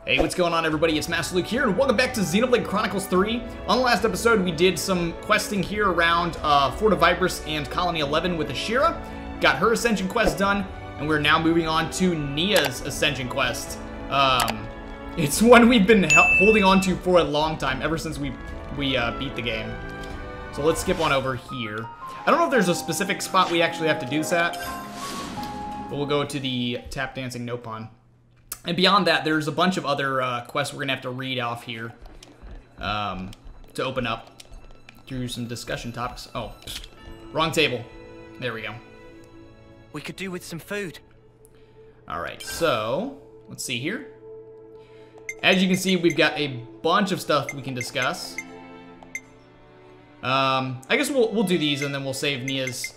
Hey, what's going on, everybody? It's Master Luke here, and welcome back to Xenoblade Chronicles 3. On the last episode, we did some questing here around Fort of Vibrus and Colony 11 with Ashira. Got her Ascension quest done, and we're now moving on to Nia's Ascension quest. It's one we've been holding on to for a long time, ever since we beat the game. So let's skip on over here. I don't know if there's a specific spot we actually have to do this at, but we'll go to the tap dancing Nopon. And beyond that, there's a bunch of other quests we're going to have to read off here to open up through some discussion topics. Oh, wrong table. There we go. We could do with some food. All right, so let's see here. As you can see, we've got a bunch of stuff we can discuss. I guess we'll do these and then we'll save Nia's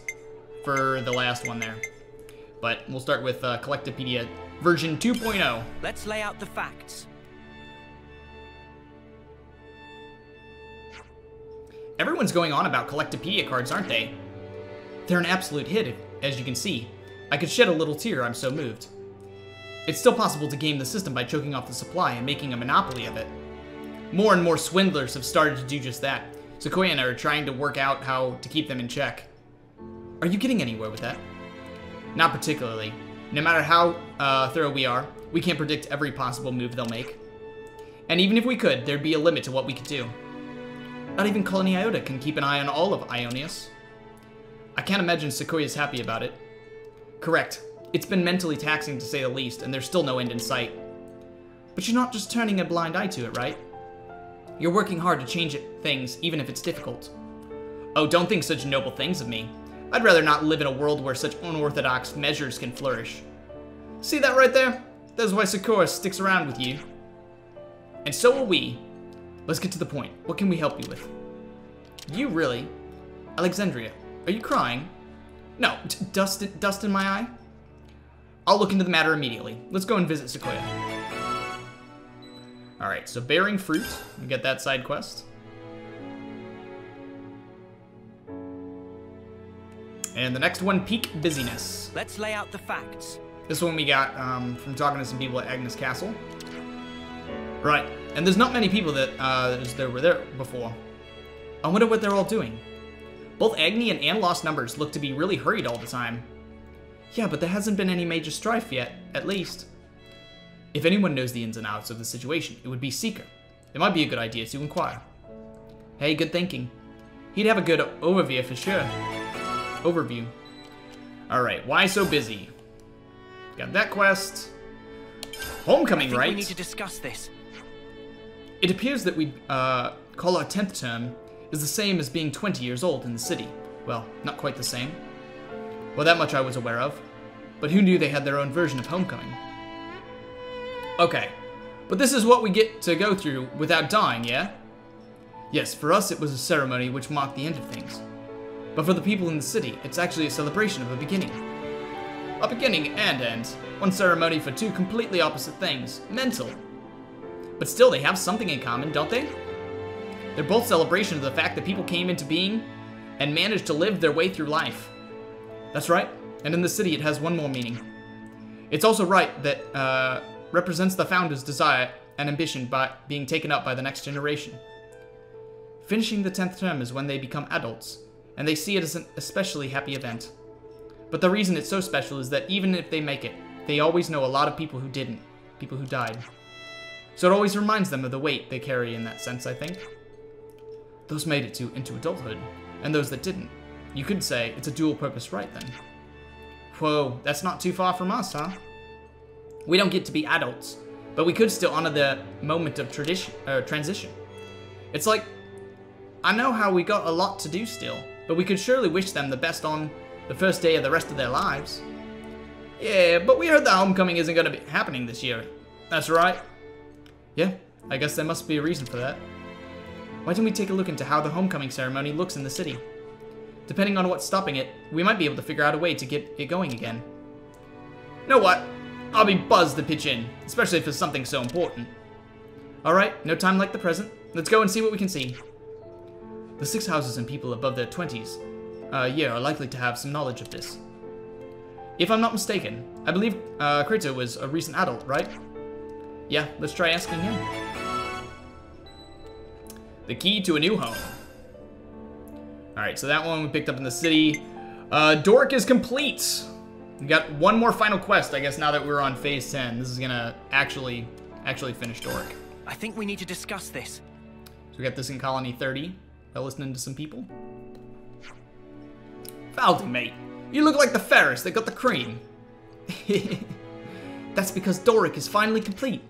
for the last one there. But we'll start with Collectopedia version 2.0. Let's lay out the facts. Everyone's going on about Collectopedia cards, aren't they? They're an absolute hit, as you can see. I could shed a little tear, I'm so moved. It's still possible to game the system by choking off the supply and making a monopoly of it. More and more swindlers have started to do just that. Sequoia and I are trying to work out how to keep them in check. Are you getting anywhere with that? Not particularly. No matter how thorough we are, we can't predict every possible move they'll make. And even if we could, there'd be a limit to what we could do. Not even Colony Iota can keep an eye on all of Aionios. I can't imagine Sequoia's happy about it. Correct. It's been mentally taxing to say the least, and there's still no end in sight. But you're not just turning a blind eye to it, right? You're working hard to change things, even if it's difficult. Oh, don't think such noble things of me. I'd rather not live in a world where such unorthodox measures can flourish. See that right there? That's why Sequoia sticks around with you. And so will we. Let's get to the point. What can we help you with? You really? Alexandria, are you crying? No, dust in my eye? I'll look into the matter immediately. Let's go and visit Sequoia. Alright, so bearing fruit. We get that side quest. And the next one, peak busyness. Let's lay out the facts. This one we got from talking to some people at Agnus Castle. Right, and there's not many people that were there before. I wonder what they're all doing. Both Agni and Lost Numbers look to be really hurried all the time. Yeah, but there hasn't been any major strife yet, at least. If anyone knows the ins and outs of the situation, it would be Seeker. It might be a good idea to inquire. Hey, good thinking. He'd have a good overview for sure. Overview. Alright, why so busy? Got that quest. Homecoming, right? We need to discuss this. It appears that we call our 10th term is the same as being 20 years old in the city. Well, not quite the same. Well, that much I was aware of. But who knew they had their own version of homecoming? Okay, but this is what we get to go through without dying, yeah? Yes, for us it was a ceremony which marked the end of things. But for the people in the city, it's actually a celebration of a beginning. A beginning and end. One ceremony for two completely opposite things. Mental. But still, they have something in common, don't they? They're both celebration of the fact that people came into being and managed to live their way through life. That's right. And in the city, it has one more meaning. It's also right that represents the founder's desire and ambition by being taken up by the next generation. Finishing the 10th term is when they become adults, and they see it as an especially happy event. But the reason it's so special is that even if they make it, they always know a lot of people who didn't, people who died. So it always reminds them of the weight they carry in that sense, I think. Those made it into adulthood, and those that didn't. You could say it's a dual-purpose right then. Whoa, that's not too far from us, huh? We don't get to be adults, but we could still honor the moment of transition. It's like, I know how we got a lot to do still, but we could surely wish them the best on the first day of the rest of their lives. Yeah, but we heard that homecoming isn't going to be happening this year. That's right. Yeah, I guess there must be a reason for that. Why don't we take a look into how the homecoming ceremony looks in the city? Depending on what's stopping it, we might be able to figure out a way to get it going again. Know what? I'll be buzzed to pitch in, especially if it's something so important. Alright, no time like the present. Let's go and see what we can see. The 6 houses and people above their 20s, are likely to have some knowledge of this. If I'm not mistaken, I believe Kratos was a recent adult, right? Yeah, let's try asking him. The key to a new home. Alright, so that one we picked up in the city. Doric is complete. We got one more final quest, I guess, now that we're on phase 10. This is gonna actually finish Doric. I think we need to discuss this. So we got this in Colony 30 by listening to some people. Valdi, mate. You look like the Ferris that got the cream. That's because Doric is finally complete.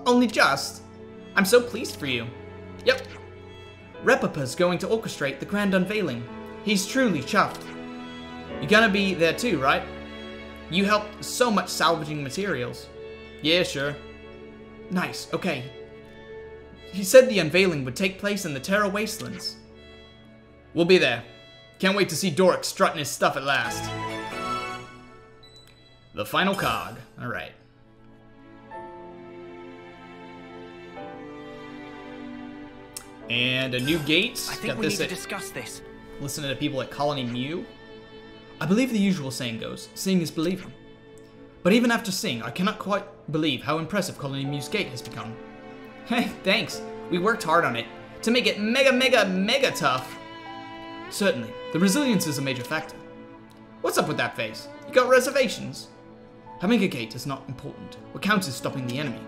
Only just. I'm so pleased for you. Yep. Repapa's going to orchestrate the grand unveiling. He's truly chuffed. You're gonna be there too, right? You helped so much salvaging materials. Yeah, sure. Nice, okay. He said the unveiling would take place in the Terra Wastelands. We'll be there. Can't wait to see Doric strutting his stuff at last. The final cog. Alright. And a new gate. I think we need to discuss this. Listen to people at Colony Mu. I believe the usual saying goes, seeing is believing. But even after seeing, I cannot quite believe how impressive Colony Mu's gate has become. Hey, thanks. We worked hard on it to make it mega tough. Certainly, the resilience is a major factor. What's up with that face? You got reservations? Having a gate is not important. What counts is stopping the enemy.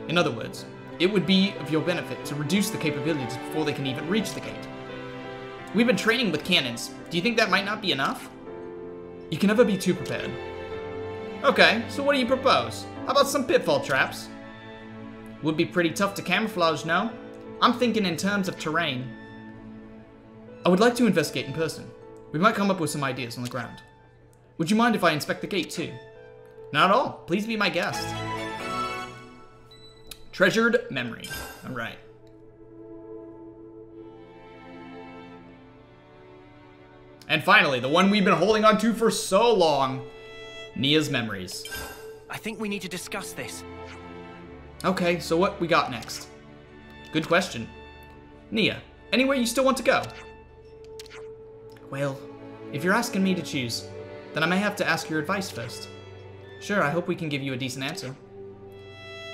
In other words, it would be of your benefit to reduce the capabilities before they can even reach the gate. We've been training with cannons. Do you think that might not be enough? You can never be too prepared. Okay, so what do you propose? How about some pitfall traps? Would be pretty tough to camouflage, no? I'm thinking in terms of terrain. I would like to investigate in person. We might come up with some ideas on the ground. Would you mind if I inspect the gate too? Not at all. Please be my guest. Treasured memory. Alright. And finally, the one we've been holding on to for so long. Nia's memories. I think we need to discuss this. Okay, so what we got next? Good question. Nia, anywhere you still want to go? Well, if you're asking me to choose, then I may have to ask your advice first. Sure, I hope we can give you a decent answer.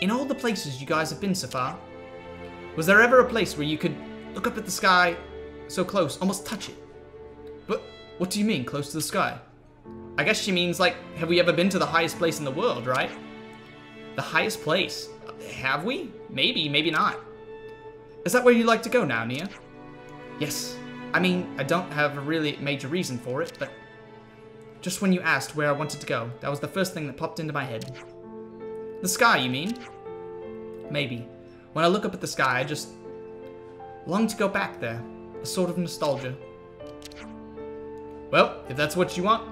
In all the places you guys have been so far, was there ever a place where you could look up at the sky so close, almost touch it? But what do you mean, close to the sky? I guess she means, like, have we ever been to the highest place in the world, right? The highest place? Have we? Maybe, maybe not. Is that where you'd like to go now, Nia? Yes. I mean, I don't have a really major reason for it, but just when you asked where I wanted to go, that was the first thing that popped into my head. The sky, you mean? Maybe. When I look up at the sky, I just long to go back there. A sort of nostalgia. Well, if that's what you want,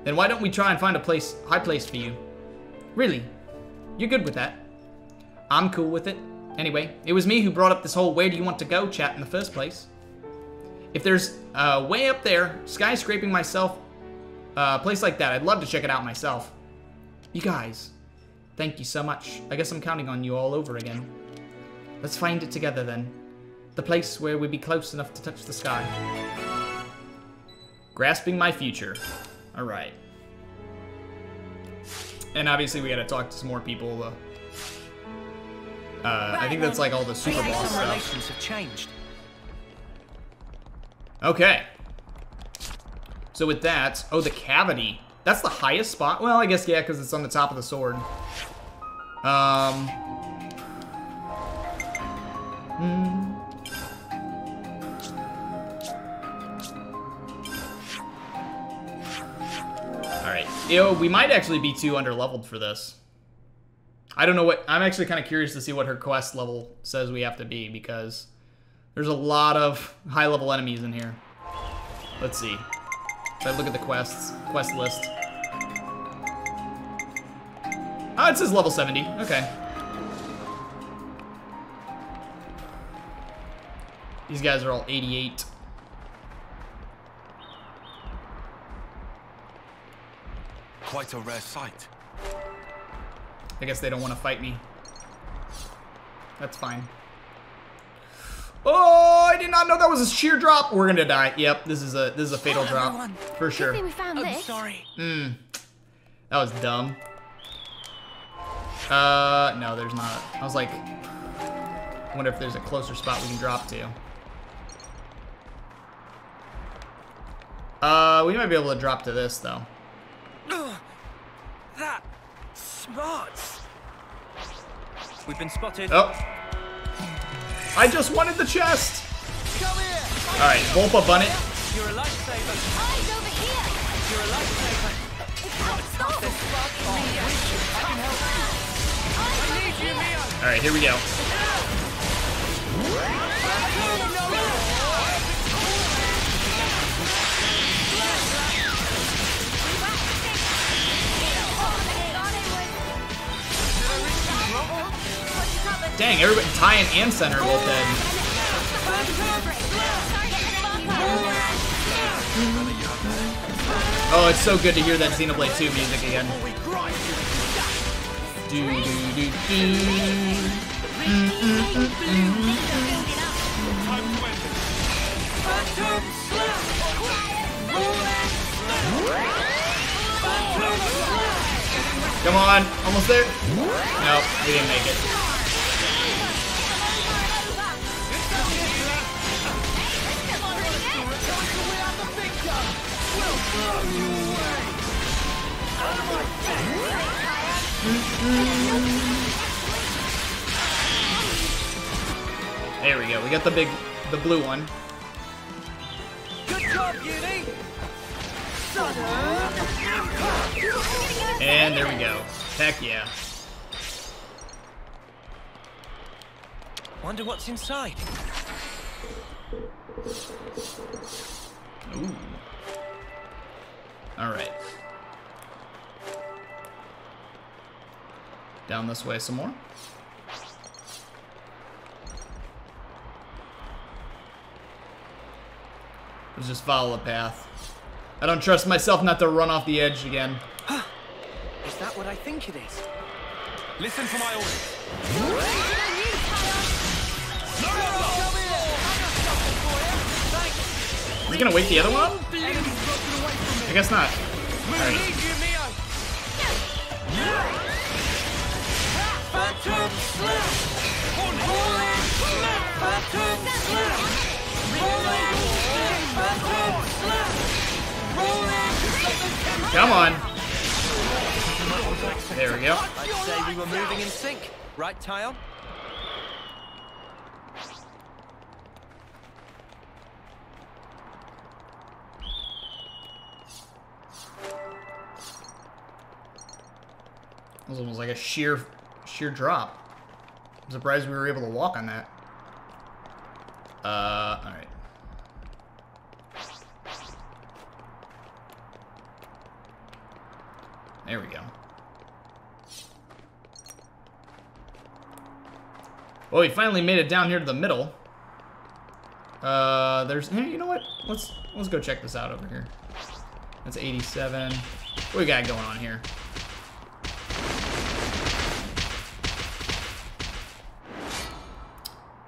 then why don't we try and find a high place for you? Really? You're good with that? I'm cool with it. Anyway, it was me who brought up this whole where do you want to go chat in the first place. If there's way up there, skyscraping myself, a place like that, I'd love to check it out myself. You guys, thank you so much. I guess I'm counting on you all over again. Let's find it together then. The place where we'd be close enough to touch the sky. Grasping my future. Alright. And obviously we gotta talk to some more people. I think that's like all the super boss stuff. Relations have changed. Okay. So with that, oh, the cavity. That's the highest spot? Well, I guess, yeah, because it's on the top of the sword. Alright. Yo, we might actually be too underleveled for this. I don't know what... I'm actually kind of curious to see what her quest level says we have to be, because there's a lot of high-level enemies in here. Let's see. If I look at the quest list. Oh, it says level 70. Okay. These guys are all 88. Quite a rare sight. I guess they don't want to fight me. That's fine. Oh, I did not know that was a sheer drop. We're gonna die. Yep, this is a fatal drop for sure. Good thing we found I'm this. sorry. That was dumb. No, there's not. I was like, I wonder if there's a closer spot we can drop to. We might be able to drop to this, though. That smarts. We've been spotted. Oh. I just wanted the chest. Come here. Alright, Volpa bun it. You're a lifesaver. Eyes over here! You're a lifesaver. It's not stop! I can help you. I need you, Mio. Alright, here we go. Dang, everybody, Taion and Sena are both dead. Oh, it's so good to hear that Xenoblade 2 music again. Do do do do. Come on, almost there. Nope, we didn't make it. There we go. We got the blue one. Good job, Eunie. And there we go. Heck yeah. Wonder what's inside. Ooh. All right. Down this way some more. Let's just follow the path. I don't trust myself not to run off the edge again. Is that what I think it is? Listen for my orders. Are we gonna wake the other one up? I guess not. Alright. Come on. There we go. I'd say we were moving in sync. Right, Taion? It was almost like a sheer drop. I'm surprised we were able to walk on that. Alright. There we go. Well, we finally made it down here to the middle. Hey, you know what? Let's go check this out over here. That's 87. What we got going on here?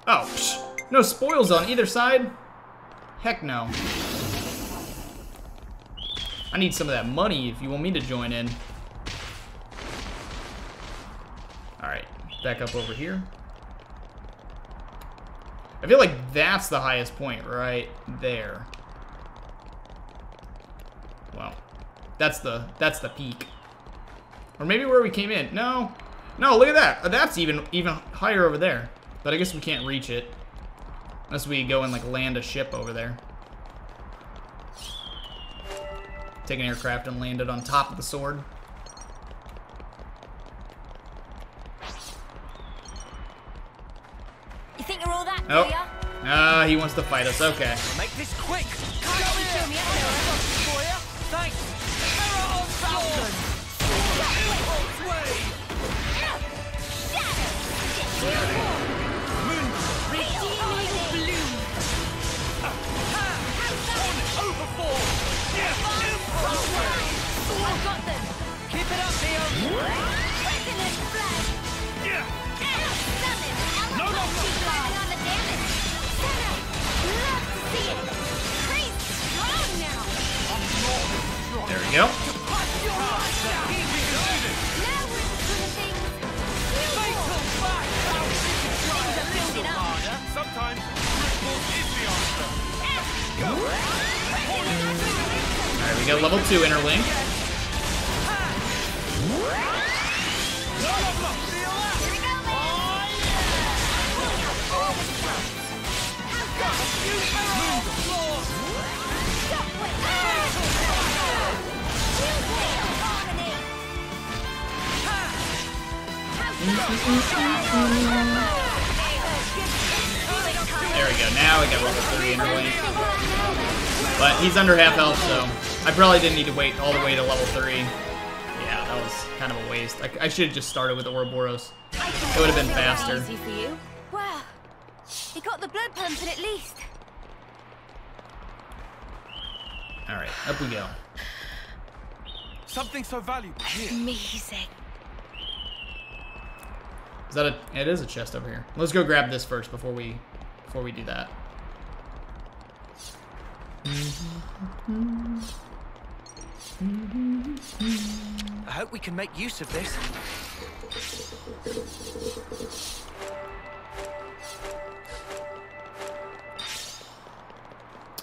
Oh, psh, no spoils on either side? Heck no. I need some of that money if you want me to join in. Alright, back up over here. I feel like that's the highest point right there. Well, that's the peak. Or maybe where we came in. No, look at that. That's even higher over there. But I guess we can't reach it unless we go and like land a ship over there. Take an aircraft and land it on top of the sword. You think you're all that, Oh. do ya? Ah, he wants to fight us. Okay. Make this quick. Thanks. I've got them. Keep it up, Theo. Quicken and flash. No, on the damage. Sena, love to see it. Pretty strong now. There we go. Now we're in the swing of things. we got level 2 interlink. There we go. Now we got level 3 interlink. But he's under half health, so I probably didn't need to wait all the way to level 3. Yeah, that was kind of a waste. I should have just started with Ouroboros. It would have been faster. Easy for you. Well, he got the blood pumping at least. Alright, up we go. Something so valuable here. Amazing. Is that a... It is a chest over here. Let's go grab this first before we do that. I hope we can make use of this.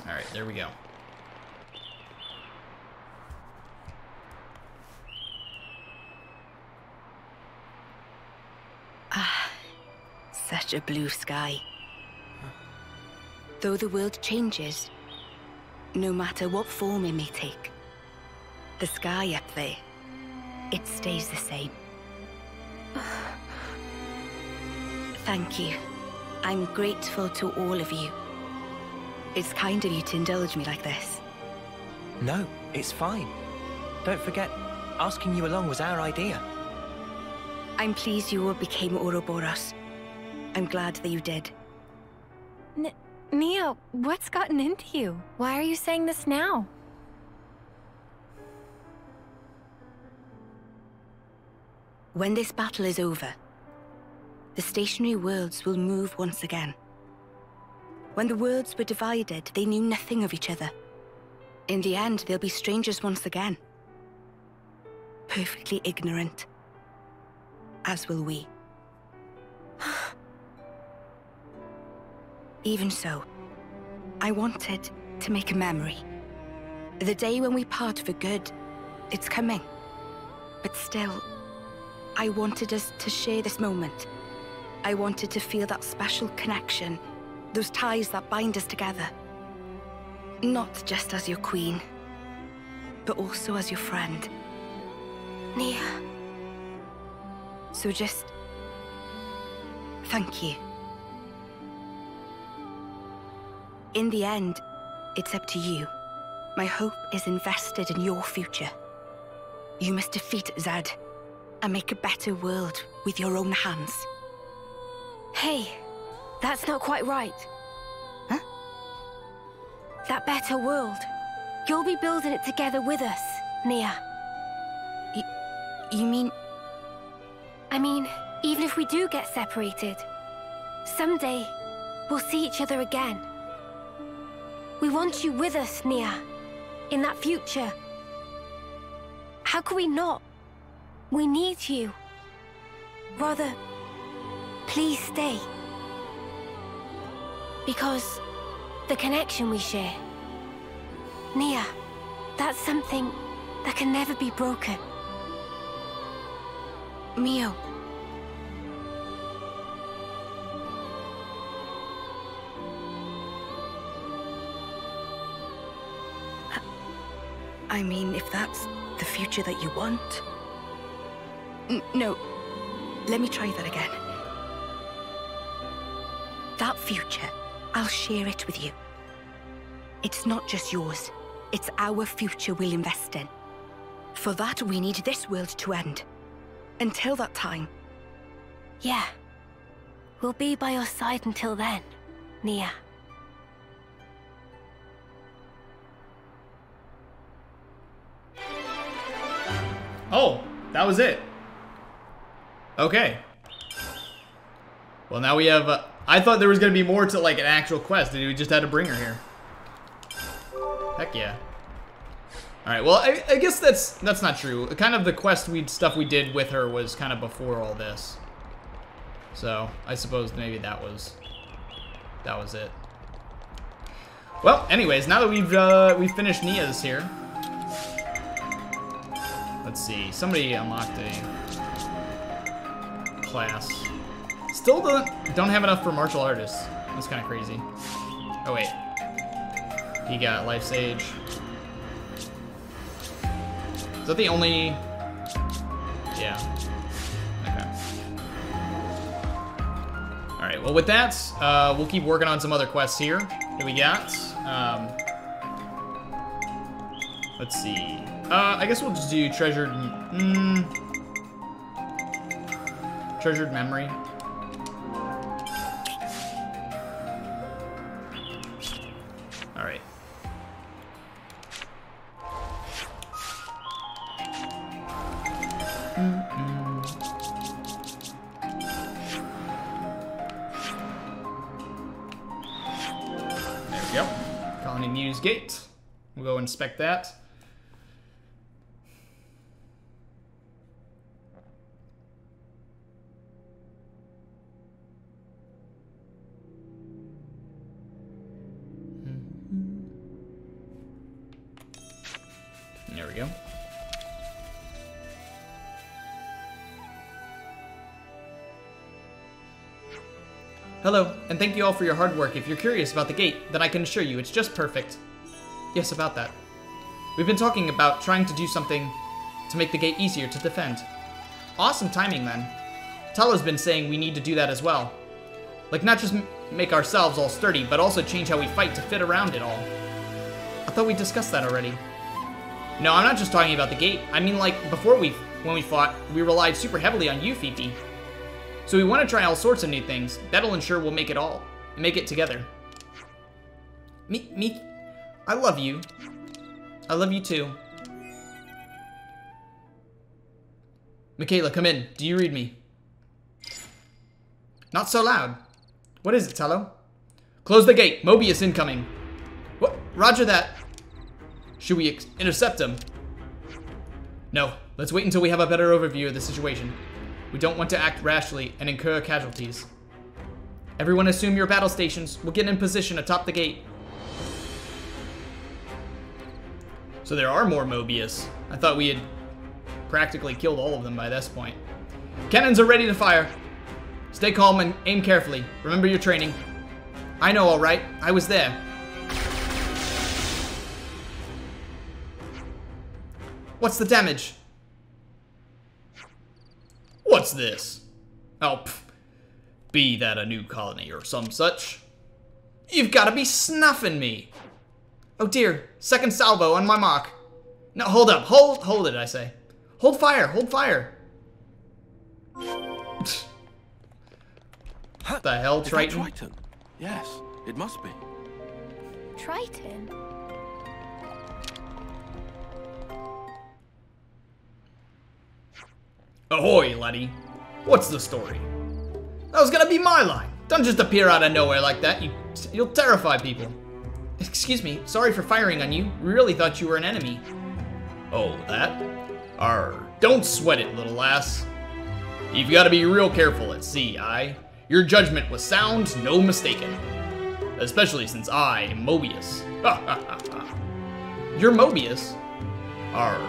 Alright, there we go. Such a blue sky. Though the world changes, no matter what form it may take, the sky up there, it stays the same. Thank you. I'm grateful to all of you. It's kind of you to indulge me like this. No, it's fine. Don't forget, asking you along was our idea. I'm pleased you all became Ouroboros. I'm glad that you did. Neo, what's gotten into you? Why are you saying this now? When this battle is over, the stationary worlds will move once again. When the worlds were divided, they knew nothing of each other. In the end, they'll be strangers once again. Perfectly ignorant. As will we. Even so, I wanted to make a memory. The day when we part for good, it's coming. But still, I wanted us to share this moment. I wanted to feel that special connection, those ties that bind us together. Not just as your queen, but also as your friend. Nia. So just... thank you. In the end, it's up to you. My hope is invested in your future. You must defeat Zed and make a better world with your own hands. Hey, that's not quite right. Huh? That better world. You'll be building it together with us, Nia. You mean... I mean, even if we do get separated, someday we'll see each other again. We want you with us, Nia, in that future. How could we not? We need you. Rather, please stay. Because the connection we share, Nia, that's something that can never be broken. Mio. I mean, if that's the future that you want... No, let me try that again. That future, I'll share it with you. It's not just yours, it's our future we'll invest in. For that, we need this world to end. Until that time... Yeah. We'll be by your side until then, Nia. Oh, that was it. Okay. Well, now we have... I thought there was going to be more to, like, an actual quest. We just had to bring her here. Heck yeah. Alright, well, I guess that's not true. Kind of the quest stuff we did with her was kind of before all this. So, I suppose maybe that was it. Well, anyways, now that we've finished Nia's here, Let's see. Somebody unlocked a class. Still don't have enough for martial artists. That's kind of crazy. Oh, wait. He got Life Sage. Is that the only... Yeah. Okay. Alright, well with that, we'll keep working on some other quests here that we got. Let's see. I guess we'll just do Treasured... Treasured Memory. Alright. There we go. Colony Muse Gate. We'll go inspect that. There we go. Hello, and thank you all for your hard work. If you're curious about the gate, then I can assure you it's just perfect. Yes, about that. We've been talking about trying to do something to make the gate easier to defend. Awesome timing, then. Tala's been saying we need to do that as well. Like, not just make ourselves all sturdy, but also change how we fight to fit around it all. I thought we discussed that already. No, I'm not just talking about the gate. I mean, like, before when we fought, we relied super heavily on you, Fifi. So we want to try all sorts of new things. That'll ensure we'll make it together. Me, I love you. I love you too. Michaela, come in. Do you read me? Not so loud. What is it, Tello? Close the gate. Mobius incoming. What? Roger that. Should we intercept him? No. Let's wait until we have a better overview of the situation. We don't want to act rashly and incur casualties. Everyone assume your battle stations. We'll get in position atop the gate. So there are more Mobius. I thought we had practically killed all of them by this point. Cannons are ready to fire. Stay calm and aim carefully. Remember your training. I know, all right. I was there. What's the damage? What's this? Oh, be that a new colony or some such. You've got to be snuffing me. Oh dear, second salvo on my mark. No, hold up, hold it, I say. Hold fire, hold fire. What the hell, Triton? Triton? Yes, it must be. Triton? Ahoy, laddie. What's the story? That was gonna be my line. Don't just appear out of nowhere like that. You'll terrify people. Excuse me, sorry for firing on you. We really thought you were an enemy. Oh, that? Don't sweat it, little lass. You've got to be real careful at sea, aye? Your judgment was sound, no mistaken. Especially since I am Mobius. Ha ha ha ha. You're Mobius?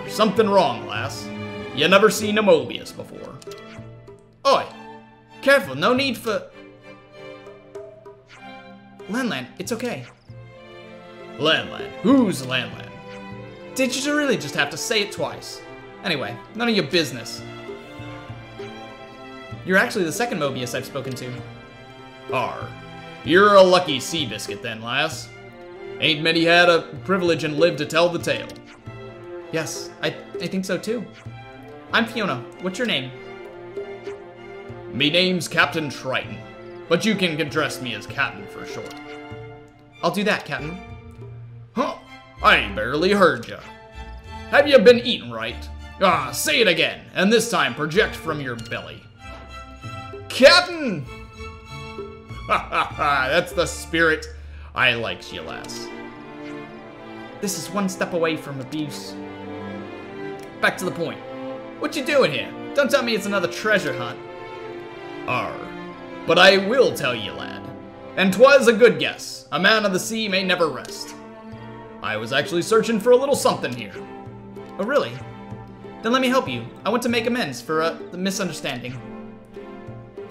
Something wrong, lass. You never seen a Mobius before. Oi! Careful, no need for... Lanlan, it's okay. Lanlan? Who's Lanlan? Did you really just have to say it twice? Anyway, none of your business. You're actually the second Mobius I've spoken to. You're a lucky sea biscuit then, lass. Ain't many had a privilege and lived to tell the tale. Yes, I think so too. I'm Fiona. What's your name? Me name's Captain Triton, but you can address me as Captain for short. I'll do that, Captain. Huh? I barely heard ya. Have you been eating right? Say it again, and this time project from your belly. Captain! Ha ha ha, that's the spirit. I likes you, lass. This is one step away from abuse. Back to the point. What you doing here? Don't tell me it's another treasure hunt. But I will tell you, lad. And 'twas a good guess. A man of the sea may never rest. I was actually searching for a little something here. Oh, really? Then let me help you. I want to make amends for the misunderstanding.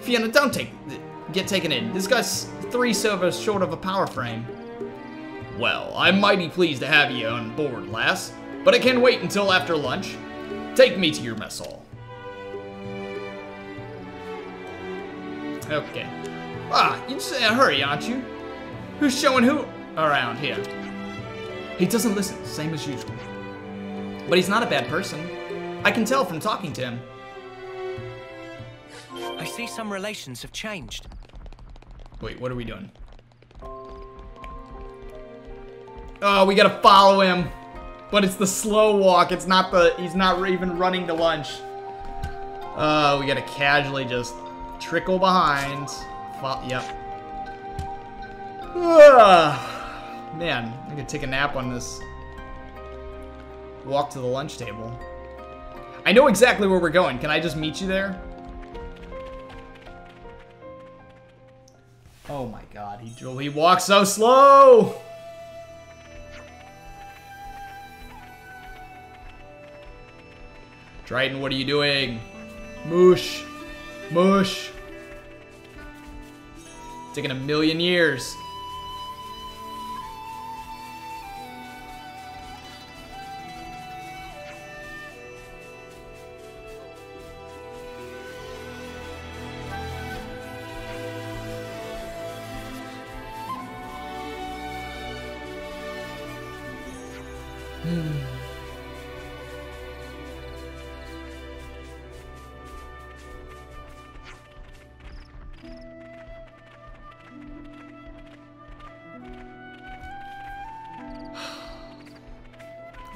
Fiona, don't get taken in. This guy's 3 silvers short of a power frame. Well, I'm mighty pleased to have you on board, lass, but it can wait until after lunch. Take me to your mess hall. Okay. You're just in a hurry, aren't you? Who's showing who around here? He doesn't listen, same as usual. But he's not a bad person. I can tell from talking to him. I see some relations have changed. Wait, what are we doing? Oh, we gotta follow him. But it's the slow walk. It's not the... He's not even running to lunch. We gotta casually just trickle behind. Yep. Man, I could take a nap on this. Walk to the lunch table. I know exactly where we're going. Can I just meet you there? Oh my god, he walks so slow! Triton, what are you doing? Moosh. Moosh. It's taking 1,000,000 years.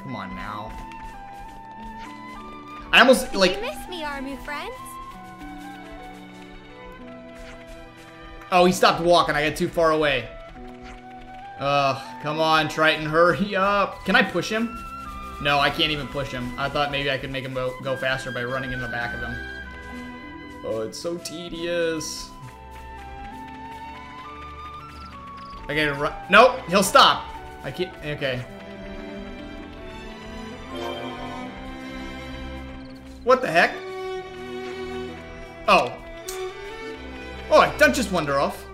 Come on now. I almost like. You miss me, army friends? Oh, he stopped walking. I got too far away. Come on, Triton, hurry up. Can I push him? No, I can't even push him. I thought maybe I could make him go faster by running in the back of him. Oh, it's so tedious. I gotta run. Nope, he'll stop. I can't. Okay. What the heck? Oh. Oh, don't just wander off.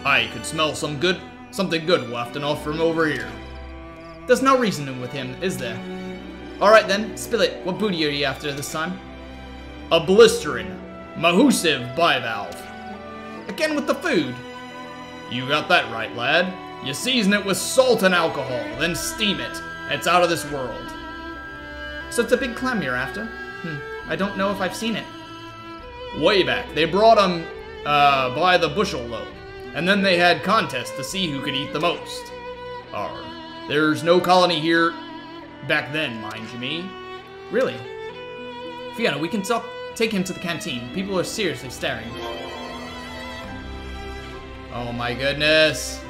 I could smell something good wafting off from over here. There's no reasoning with him, is there? Alright then, spill it. What booty are you after this time? A blistering, mahusive bivalve. Again with the food. You got that right, lad. You season it with salt and alcohol, then steam it. It's out of this world. So it's a big clam you're after? I don't know if I've seen it. Way back, they brought them by the bushel load. And then they had contests to see who could eat the most. There's no colony here back then, mind you me. Really? Fiona, we can take him to the canteen. People are seriously staring. Oh my goodness.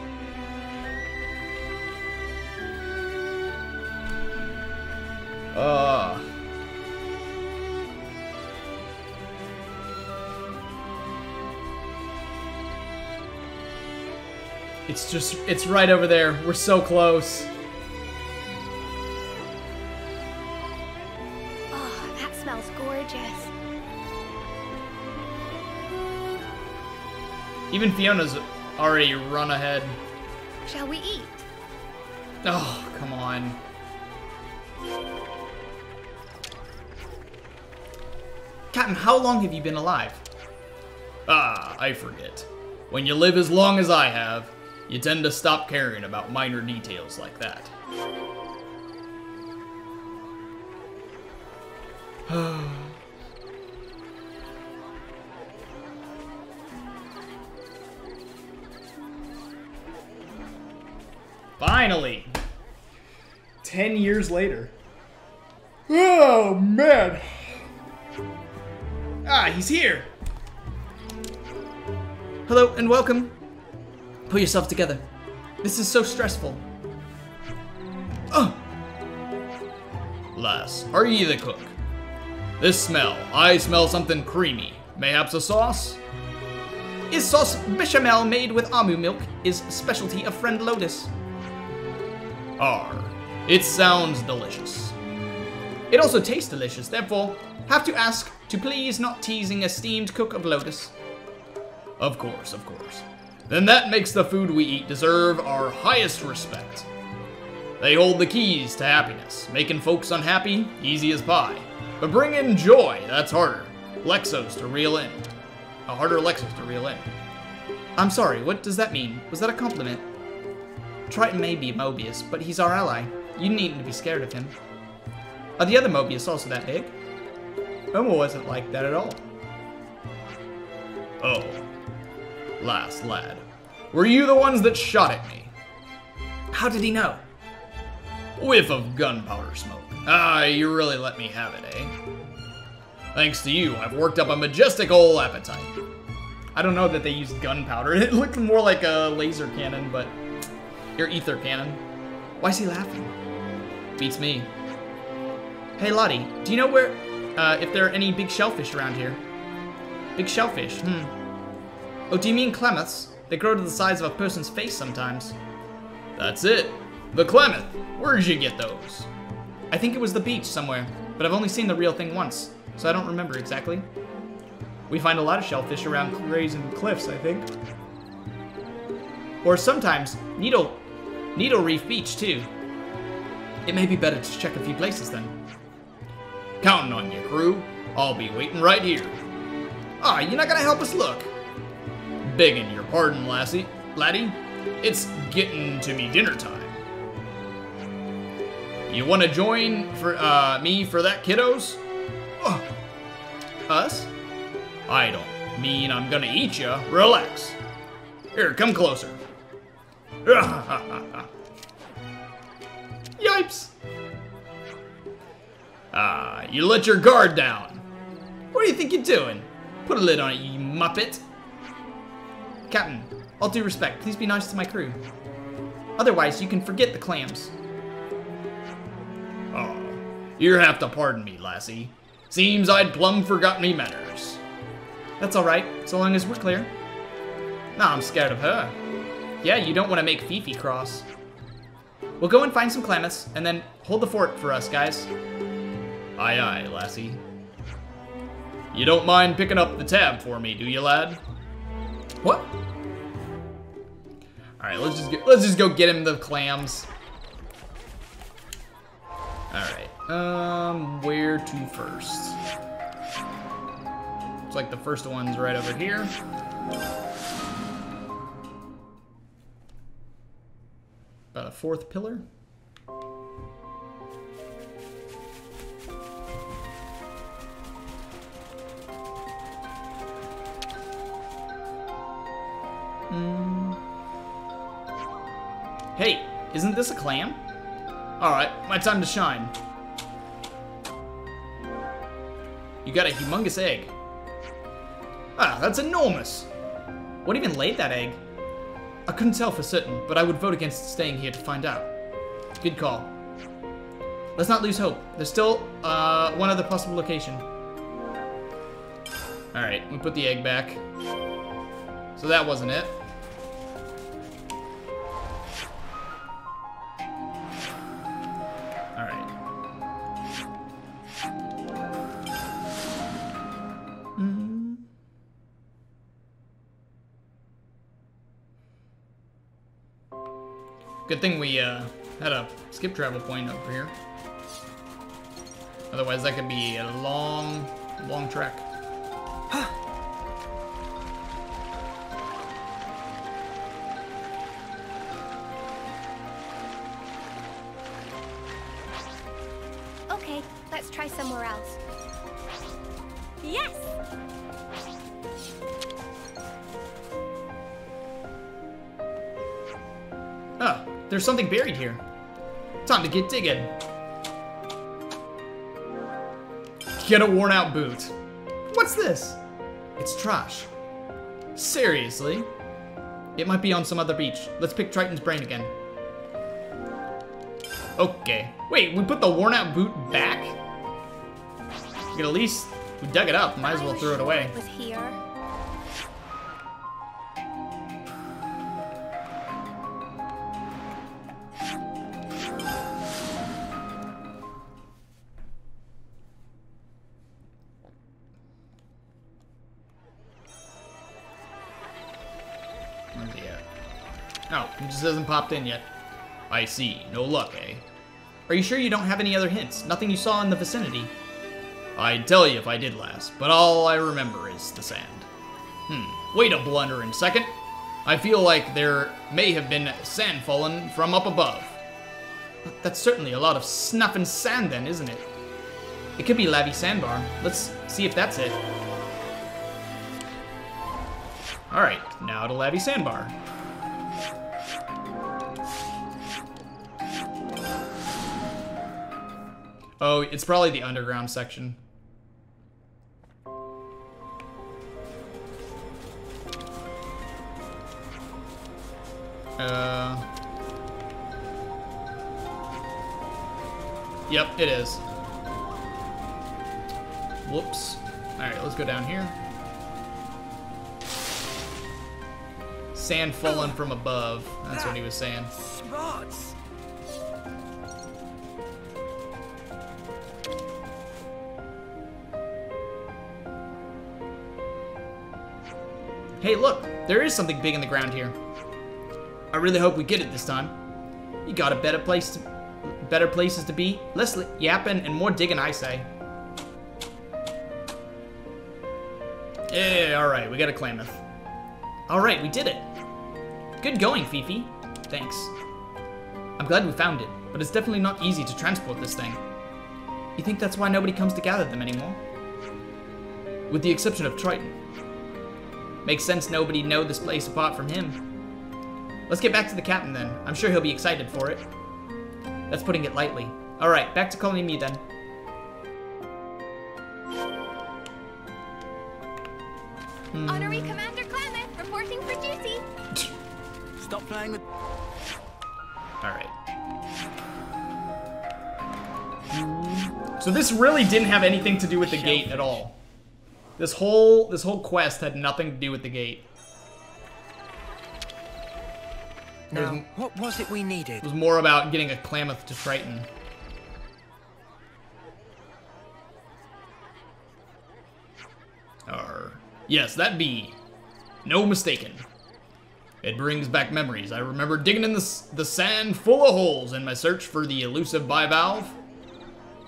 It's right over there. We're so close. Oh, that smells gorgeous. Even Fiona's already run ahead. Shall we eat? Oh, come on. Captain, how long have you been alive? I forget. When you live as long as I have, you tend to stop caring about minor details like that. Finally! 10 years later. Oh, man! He's here! Hello and welcome. Pull yourself together. This is so stressful. Lass, are ye the cook? This smell, I smell something creamy. Mayhaps a sauce? Is sauce bechamel made with amu milk is specialty of friend Lotus. It sounds delicious. It also tastes delicious, therefore, have to ask to please not teasing esteemed cook of Lotus. Of course, of course. Then that makes the food we eat deserve our highest respect. They hold the keys to happiness, making folks unhappy, easy as pie. But bringing joy, that's harder. Lexos to reel in. A harder Lexos to reel in. I'm sorry, what does that mean? Was that a compliment? Triton may be Mobius, but he's our ally. You needn't to be scared of him. Are the other Mobius also that big? Oma wasn't like that at all. Oh. Last lad. Were you the ones that shot at me? How did he know? Whiff of gunpowder smoke. Ah, you really let me have it, eh? Thanks to you, I've worked up a majestic ol' appetite. I don't know that they used gunpowder. It looked more like a laser cannon, but... Your ether cannon. Why is he laughing? Beats me. Hey, Lottie, do you know where... if there are any big shellfish around here? Big shellfish, Oh, do you mean Klamaths? They grow to the size of a person's face sometimes. That's it. The Klamath. Where'd you get those? I think it was the beach somewhere, but I've only seen the real thing once, so I don't remember exactly. We find a lot of shellfish around rays and cliffs, I think. Or sometimes Needle Reef Beach, too. It may be better to check a few places then. Counting on you, crew. I'll be waiting right here. Ah, you're not gonna help us look? Begging your pardon, laddie. It's getting to be dinner time. You want to join for me for that, kiddos? Oh. Us? I don't mean I'm gonna eat ya. Relax. Here, come closer. Yipes! Ah, you let your guard down. What do you think you're doing? Put a lid on it, you muppet. Captain, all due respect, please be nice to my crew. Otherwise, you can forget the clams. Oh, you have to pardon me, lassie. Seems I'd plumb forgot me manners. That's alright, so long as we're clear. Nah, I'm scared of her. Yeah, you don't want to make Fifi cross. We'll go and find some Klamaths, and then hold the fort for us, guys. Aye, aye, lassie. You don't mind picking up the tab for me, do you, lad? What? Alright, let's just go get him the clams. Alright. Where to first? Looks like the first one's right over here. About a fourth pillar. Hey, isn't this a clam? Alright, my time to shine. You got a humongous egg. Ah, that's enormous. What even laid that egg? I couldn't tell for certain, but I would vote against staying here to find out. Good call. Let's not lose hope. There's still one other possible location. Alright, we put the egg back. So that wasn't it. Good thing we had a skip travel point over here. Otherwise, that could be a long, long trek. Okay, let's try somewhere else. Yes! Ah, there's something buried here. Time to get digging. Get a worn out boot. What's this? It's trash. Seriously? It might be on some other beach. Let's pick Triton's brain again. Okay. Wait, we put the worn out boot back? We could at least, we dug it up. Might as well throw it away. It was here. Where's he at? Oh, he just hasn't popped in yet. I see. No luck, eh? Are you sure you don't have any other hints? Nothing you saw in the vicinity? I'd tell you if I did last, but all I remember is the sand. Wait a blundering second. I feel like there may have been sand fallen from up above. That's certainly a lot of snuffing sand then, isn't it? It could be Lavi Sandbar. Let's see if that's it. Alright, now to Lavi Sandbar. Oh, it's probably the underground section. Yep, it is. Whoops. Alright, let's go down here. Sand falling from above. That's what he was saying. Spots. Hey, look! There is something big in the ground here. I really hope we get it this time. You got a better places to be. Less yapping and more digging, I say. Yeah, alright, we got a Klamath. Alright, we did it. Good going, Fifi. Thanks. I'm glad we found it, but it's definitely not easy to transport this thing. You think that's why nobody comes to gather them anymore? With the exception of Triton. Makes sense nobody know this place apart from him. Let's get back to the captain then. I'm sure he'll be excited for it. That's putting it lightly. Alright, back to Colony Me then. Honorary Commander Klamath reporting for duty. Stop playing with... Alright. So this really didn't have anything to do with the gate at all. This whole quest had nothing to do with the gate. Now, what was it we needed? It was more about getting a Klamath to Triton. Yes, that be. No mistaken. It brings back memories. I remember digging in the sand full of holes in my search for the elusive bivalve.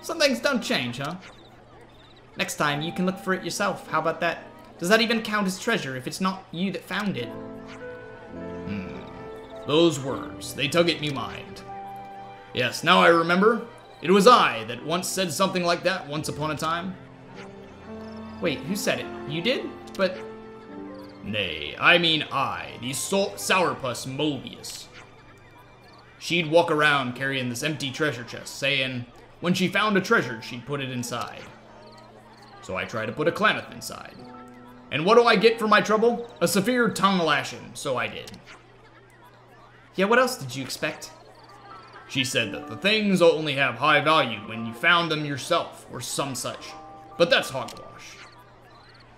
Some things don't change, huh? Next time, you can look for it yourself. How about that? Does that even count as treasure if it's not you that found it? Those words, they tug at me mind. Yes, now I remember. It was I that once said something like that once upon a time. Wait, who said it? You did? But... Nay, I mean I, the sourpuss Mobius. She'd walk around carrying this empty treasure chest, saying when she found a treasure, she'd put it inside. So I tried to put a Klamath inside. And what do I get for my trouble? A severe tongue lashing, so I did. Yeah, what else did you expect? She said that the things only have high value when you found them yourself, or some such. But that's hogwash.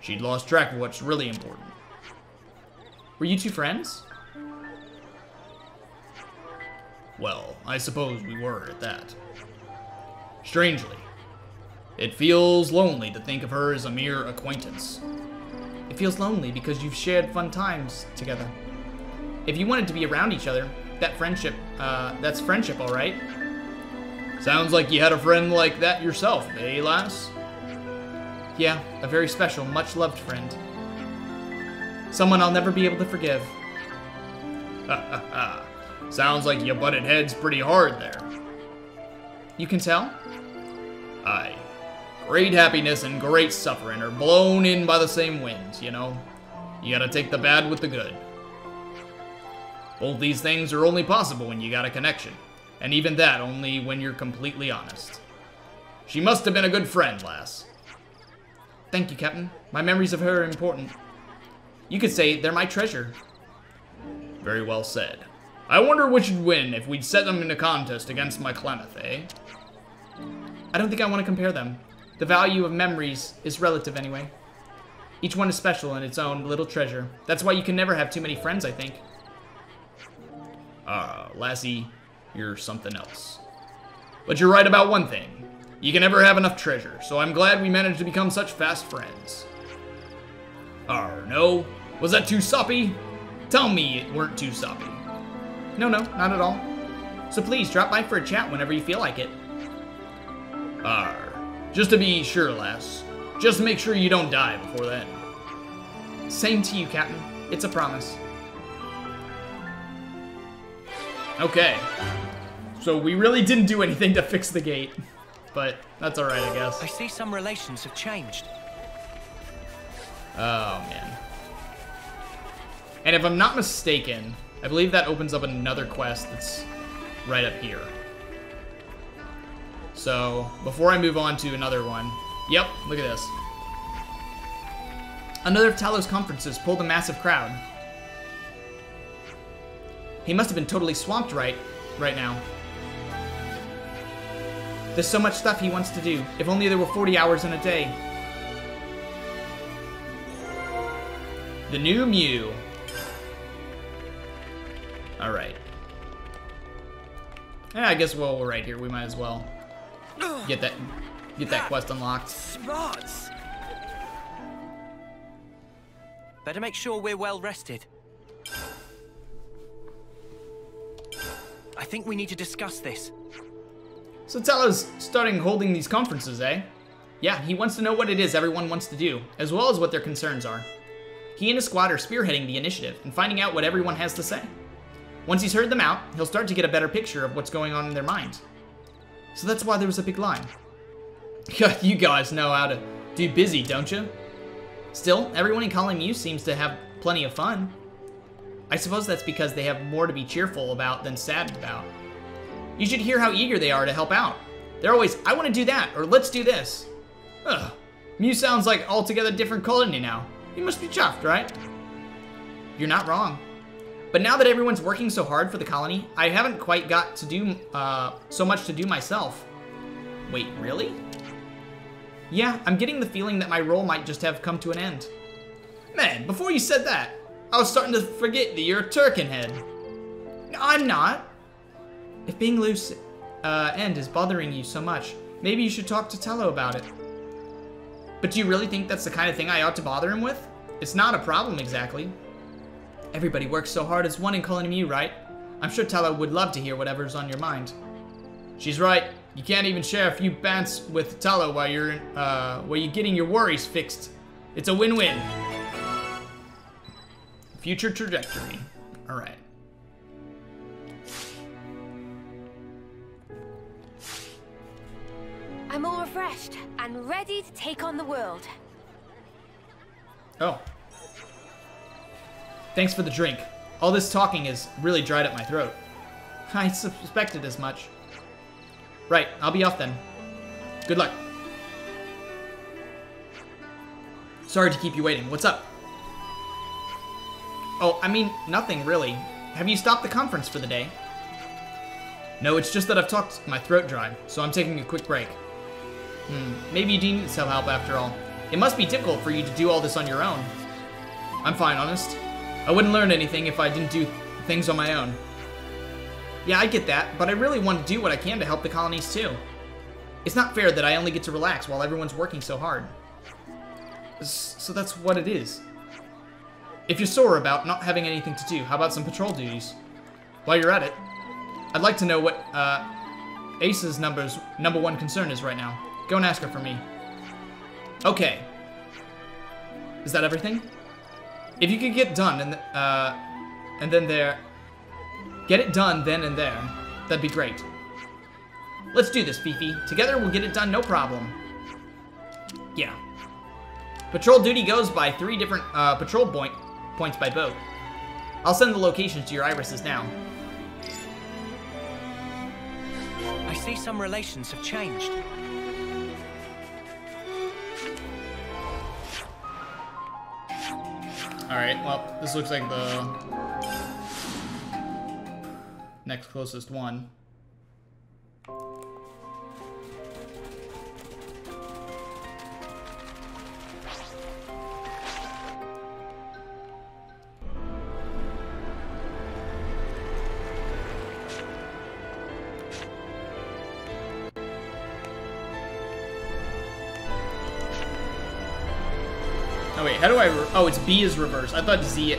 She'd lost track of what's really important. Were you two friends? Well, I suppose we were at that. Strangely, it feels lonely to think of her as a mere acquaintance. It feels lonely because you've shared fun times together. If you wanted to be around each other, that's friendship, all right? Sounds like you had a friend like that yourself, eh, lass? Yeah, a very special, much-loved friend. Someone I'll never be able to forgive. Ha ha ha. Sounds like you butted heads pretty hard there. You can tell? Aye. Great happiness and great suffering are blown in by the same winds, you know? You gotta take the bad with the good. Both these things are only possible when you got a connection, and even that only when you're completely honest. She must have been a good friend, lass. Thank you, Captain. My memories of her are important. You could say they're my treasure. Very well said. I wonder which would win if we'd set them in a contest against my Klamath, eh? I don't think I want to compare them. The value of memories is relative anyway. Each one is special in its own little treasure. That's why you can never have too many friends, I think. Lassie, you're something else. But you're right about one thing. You can never have enough treasure, so I'm glad we managed to become such fast friends. No? Was that too soppy? Tell me it weren't too soppy. No, not at all. So please, drop by for a chat whenever you feel like it. Just to be sure, lass. Just make sure you don't die before then. Same to you, Captain. It's a promise. Okay. So we really didn't do anything to fix the gate. But that's alright, I guess. I see some relations have changed. Oh, man. And if I'm not mistaken, I believe that opens up another quest that's right up here. So, before I move on to another one... Yep, look at this. Another of Talos' conferences pulled a massive crowd. He must have been totally swamped right now. There's so much stuff he wants to do. If only there were 40 hours in a day. The new Mew. Alright. Yeah, I guess while we're right here, we might as well get that quest unlocked. Smarts. Better make sure we're well rested. I think we need to discuss this. So Talos starting holding these conferences, eh? Yeah, he wants to know what it is everyone wants to do, as well as what their concerns are. He and his squad are spearheading the initiative and finding out what everyone has to say. Once he's heard them out, he'll start to get a better picture of what's going on in their minds. So that's why there was a big line. You guys know how to do busy, don't you? Still, everyone in Colony Mew seems to have plenty of fun. I suppose that's because they have more to be cheerful about than sad about. You should hear how eager they are to help out. They're always, I want to do that, or let's do this. Ugh, Mew sounds like altogether different colony now. You must be chuffed, right? You're not wrong. But now that everyone's working so hard for the colony, I haven't quite got to do so much to do myself. Wait, really? Yeah, I'm getting the feeling that my role might just have come to an end. Man, before you said that, I was starting to forget that you're a Turkenhead. No, I'm not. If being loose end is bothering you so much, maybe you should talk to Tello about it. But do you really think that's the kind of thing I ought to bother him with? It's not a problem exactly. Everybody works so hard as one in Colony Mew, right? I'm sure Tello would love to hear whatever's on your mind. She's right. You can't even share a few bants with Tello while you're getting your worries fixed. It's a win-win. Future trajectory. All right. I'm all refreshed and ready to take on the world. Oh. Thanks for the drink. All this talking has really dried up my throat. I suspected as much. Right, I'll be off then. Good luck. Sorry to keep you waiting. What's up? Oh, I mean, nothing really. Have you stopped the conference for the day? No, it's just that I've talked my throat dry, so I'm taking a quick break. Maybe you do need some help after all. It must be difficult for you to do all this on your own. I'm fine, honest. I wouldn't learn anything if I didn't do things on my own. Yeah, I get that, but I really want to do what I can to help the colonies too. It's not fair that I only get to relax while everyone's working so hard. So that's what it is. If you're sore about not having anything to do, how about some patrol duties? While you're at it, I'd like to know what Ace's number one concern is right now. Go and ask her for me. Okay. Is that everything? If you could get done and then there, get it done then and there, that'd be great. Let's do this, Fifi. Together we'll get it done, no problem. Yeah. Patrol duty goes by 3 different patrol points by boat. I'll send the locations to your irises now. I see some relations have changed. Alright, well, this looks like the next closest one. Oh wait, how do I... Oh, it's B is reverse. I thought Z...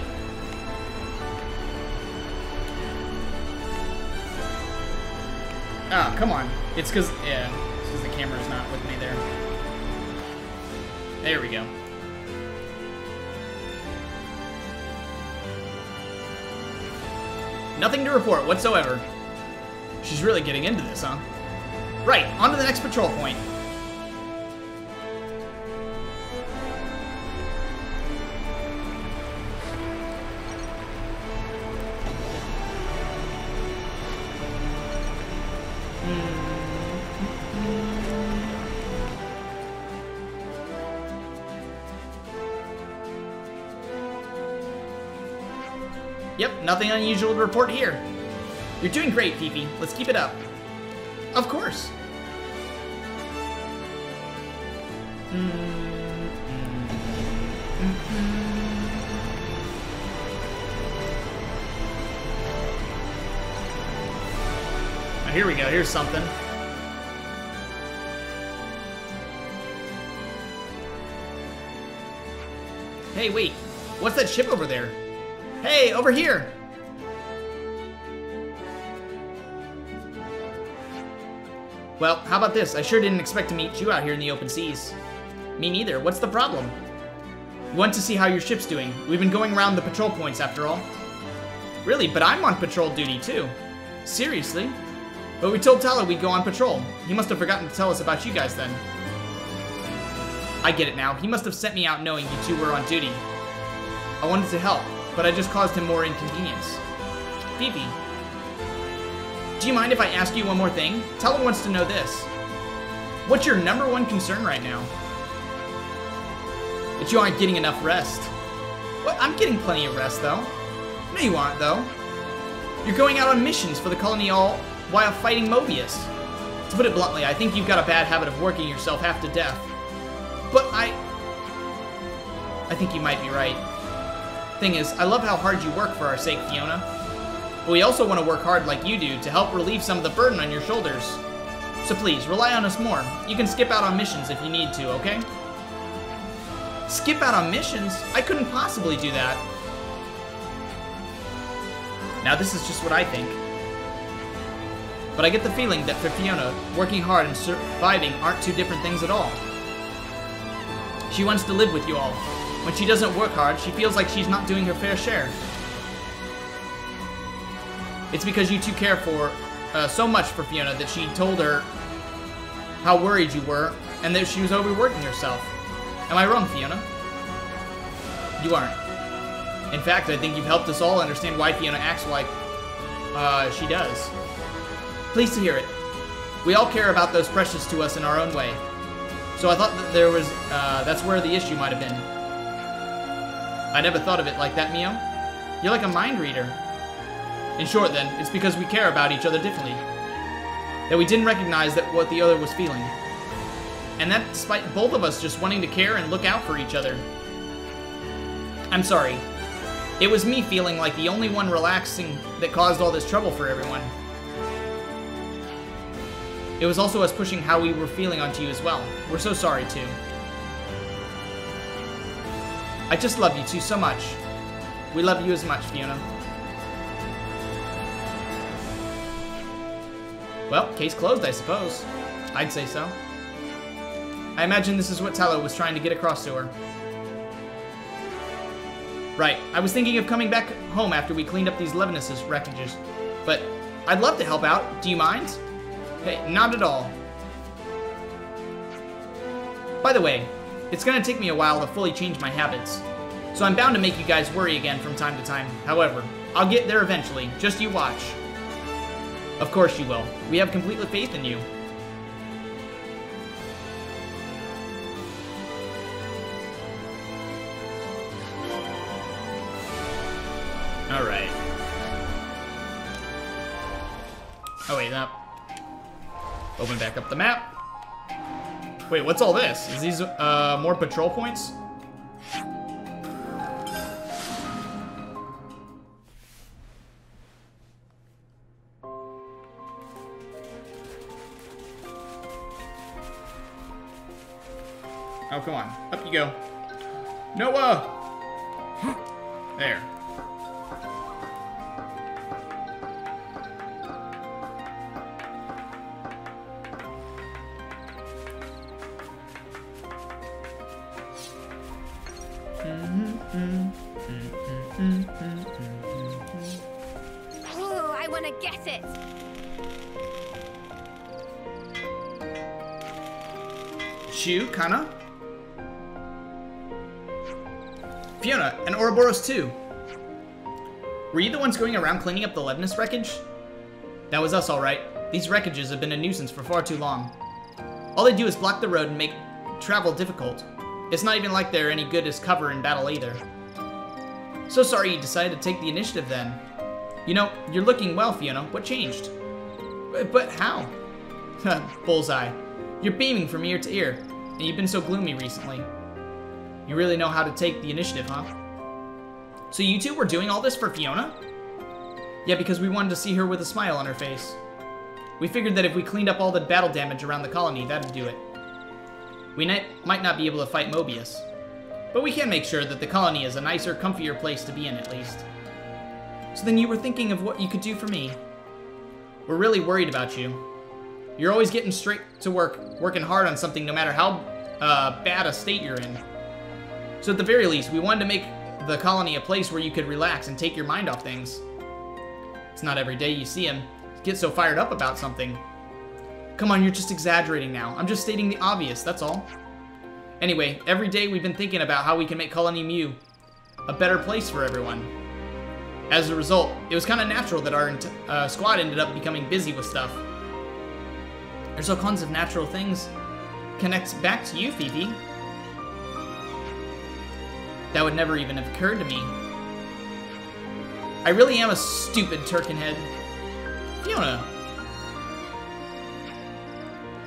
Ah, come on. It's because, yeah, it's because the camera's not with me there. There we go. Nothing to report whatsoever. She's really getting into this, huh? Right, on to the next patrol point. Yep, nothing unusual to report here. You're doing great, Fifi. Let's keep it up. Of course. Oh, here we go. Here's something. Hey, wait. What's that ship over there? Hey, over here! Well, how about this? I sure didn't expect to meet you out here in the open seas. Me neither. What's the problem? We want to see how your ship's doing. We've been going around the patrol points after all. Really? But I'm on patrol duty too. Seriously? But we told Tyler we'd go on patrol. He must have forgotten to tell us about you guys then. I get it now. He must have sent me out knowing you two were on duty. I wanted to help, but I just caused him more inconvenience. Fifi, do you mind if I ask you one more thing? Tyler wants to know this. What's your #1 concern right now? That you aren't getting enough rest. What? I'm getting plenty of rest, though. No, you aren't, though. You're going out on missions for the colony all while fighting Mobius. To put it bluntly, I think you've got a bad habit of working yourself half to death. But I think you might be right. Thing is, I love how hard you work for our sake, Fiona. But we also want to work hard like you do to help relieve some of the burden on your shoulders. So please, rely on us more. You can skip out on missions if you need to, okay? Skip out on missions? I couldn't possibly do that. Now this is just what I think. But I get the feeling that for Fiona, working hard and surviving aren't two different things at all. She wants to live with you all. When she doesn't work hard, she feels like she's not doing her fair share. It's because you two care for so much for Fiona that she told her how worried you were and that she was overworking herself. Am I wrong, Fiona? You aren't. In fact, I think you've helped us all understand why Fiona acts like she does. Pleased to hear it. We all care about those precious to us in our own way. So I thought that there was, that's where the issue might have been. I never thought of it like that, Mio. You're like a mind reader. In short, then, it's because we care about each other differently. That we didn't recognize that what the other was feeling. And that despite both of us just wanting to care and look out for each other. I'm sorry. It was me feeling like the only one relaxing that caused all this trouble for everyone. It was also us pushing how we were feeling onto you as well. We're so sorry, too. I just love you two so much. We love you as much, Fiona. Well, case closed, I suppose. I'd say so. I imagine this is what Tyler was trying to get across to her. Right, I was thinking of coming back home after we cleaned up these Levinus's wreckages. But I'd love to help out. Do you mind? Hey, not at all. By the way, it's gonna take me a while to fully change my habits, so I'm bound to make you guys worry again from time to time. However, I'll get there eventually, just you watch. Of course you will. We have complete faith in you. Alright. Oh wait, that... Open back up the map. Wait, what's all this? Is these more patrol points? Oh, come on. Up you go. Noah! There. Ooh, I want to get it. Shu, Kana? Fiona, and Ouroboros too. Were you the ones going around cleaning up the Leibniz wreckage? That was us, alright. These wreckages have been a nuisance for far too long. All they do is block the road and make travel difficult. It's not even like they're any good as cover in battle either. So sorry you decided to take the initiative then. You know, you're looking well, Fiona. What changed? But how? Bullseye. You're beaming from ear to ear, and you've been so gloomy recently. You really know how to take the initiative, huh? So you two were doing all this for Fiona? Yeah, because we wanted to see her with a smile on her face. We figured that if we cleaned up all the battle damage around the colony, that'd do it. We might not be able to fight Mobius, but we can make sure that the colony is a nicer, comfier place to be in at least. So then you were thinking of what you could do for me. We're really worried about you. You're always getting straight to work, working hard on something no matter how bad a state you're in. So at the very least, we wanted to make the colony a place where you could relax and take your mind off things. It's not every day you see him get so fired up about something. Come on, you're just exaggerating now. I'm just stating the obvious, that's all. Anyway, every day we've been thinking about how we can make Colony Mu a better place for everyone. As a result, it was kind of natural that our squad ended up becoming busy with stuff. There's all kinds of natural things connects back to you, Phoebe. That would never even have occurred to me. I really am a stupid Turkenhead. Fiona.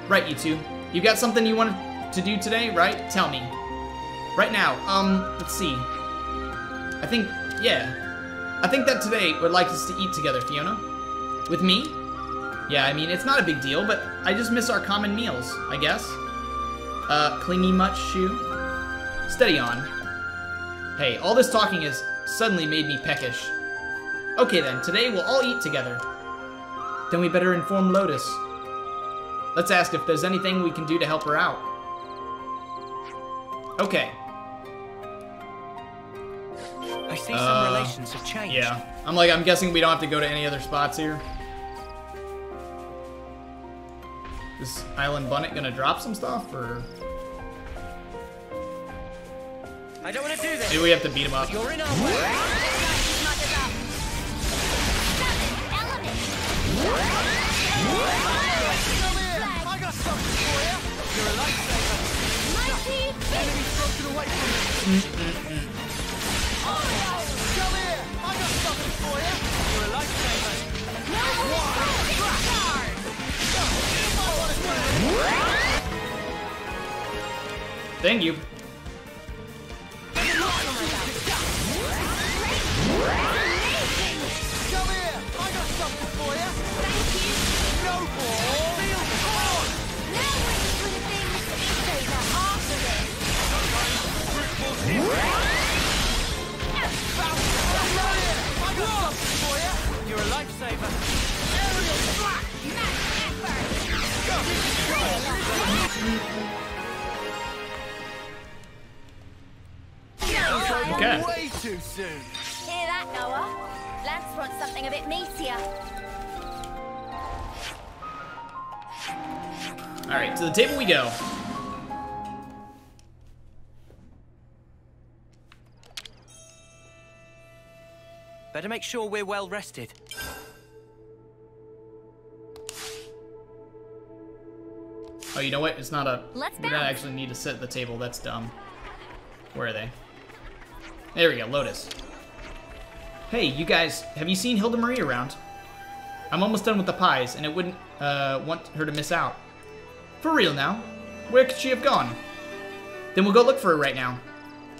Right, you two. You got something you wanted to do today, right? Tell me. Right now, let's see. I think that today would like us to eat together, Fiona. With me? Yeah, I mean, it's not a big deal, but I just miss our common meals, I guess. Clingy much, Shu? Steady on. Hey, all this talking has suddenly made me peckish. Okay then, today we'll all eat together. Then we better inform Lotus. Let's ask if there's anything we can do to help her out. Okay. I see some relations have changed. Yeah. I'm guessing we don't have to go to any other spots here. Is Island Bunnet gonna drop some stuff, or? I don't want to do this. Maybe we have to beat him up. You're in our way. I got something for you. You're a lifesaver. Mighty Enemy's broken away from me. Come here. I got something for you. You're a lifesaver. Thank you. Come here. I got something for you. Thank you. No ball. Feel on. Now waiting for the things to over half of it. Come here. I got something for you. You're a lifesaver. Aerial flat. Okay. Way too soon. Hear that, Noah? Lance wants something a bit meatier. Alright, to the table we go. Better make sure we're well rested. Oh, you know what? It's not a... Let's we don't bounce. actually need to sit at the table. That's dumb. Where are they? There we go, Lotus. Hey, you guys, have you seen Hilda Marie around? I'm almost done with the pies, and it wouldn't want her to miss out. For real now? Where could she have gone? Then we'll go look for her right now.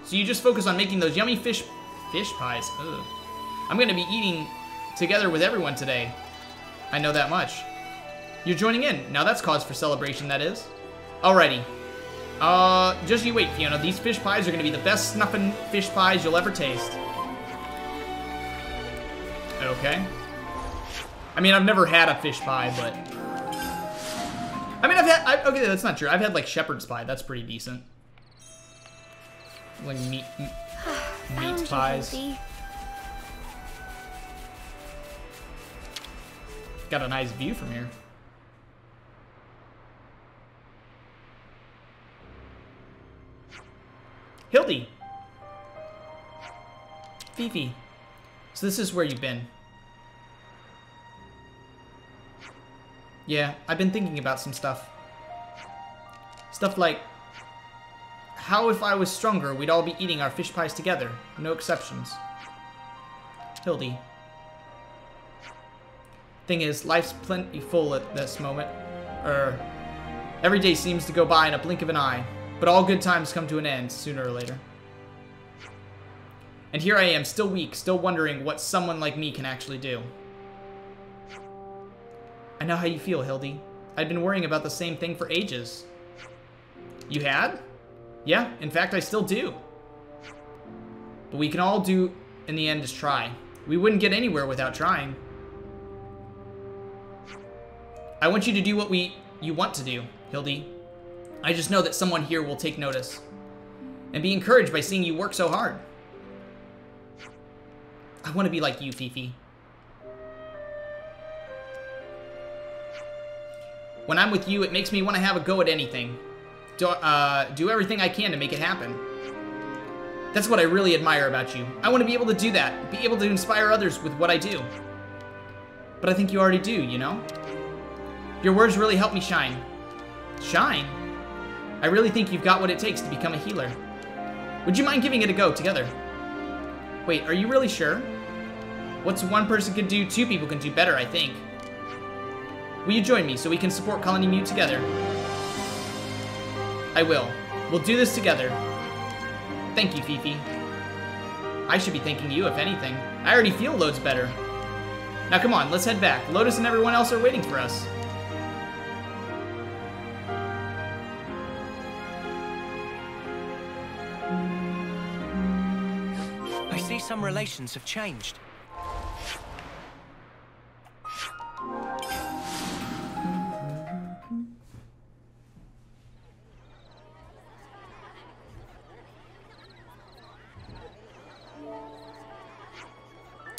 So you just focus on making those yummy fish pies. Ugh. I'm gonna be eating together with everyone today. I know that much. You're joining in. Now that's cause for celebration, that is. Alrighty. Just you wait, Fiona. These fish pies are gonna be the best snuffing fish pies you'll ever taste. Okay. I mean, I've never had a fish pie, but... I mean, okay, that's not true. I've had, like, shepherd's pie. That's pretty decent. Like, meat... Found Meat you, pies. Hildy. Got a nice view from here. Hildy! Fifi. So this is where you've been. Yeah, I've been thinking about some stuff. Stuff like, how if I was stronger, we'd all be eating our fish pies together. No exceptions. Hildy. Thing is, life's plenty full at this moment. Every day seems to go by in a blink of an eye. But all good times come to an end, sooner or later. And here I am, still weak, still wondering what someone like me can actually do. I know how you feel, Hildy. I'd been worrying about the same thing for ages. You had? Yeah, in fact, I still do. But we can all do, in the end, is try. We wouldn't get anywhere without trying. I want you to do what you want to do, Hildy. I just know that someone here will take notice and be encouraged by seeing you work so hard. I want to be like you, Fifi. When I'm with you, it makes me want to have a go at anything. Do everything I can to make it happen. That's what I really admire about you. I want to be able to do that, be able to inspire others with what I do. But I think you already do, you know? Your words really help me shine. Shine? I really think you've got what it takes to become a healer. Would you mind giving it a go together? Wait, are you really sure? What's one person can do, two people can do better, I think. Will you join me so we can support Colony Mute together? I will. We'll do this together. Thank you, Fifi. I should be thanking you, if anything. I already feel loads better. Now come on, let's head back. Lotus and everyone else are waiting for us. I see some relations have changed.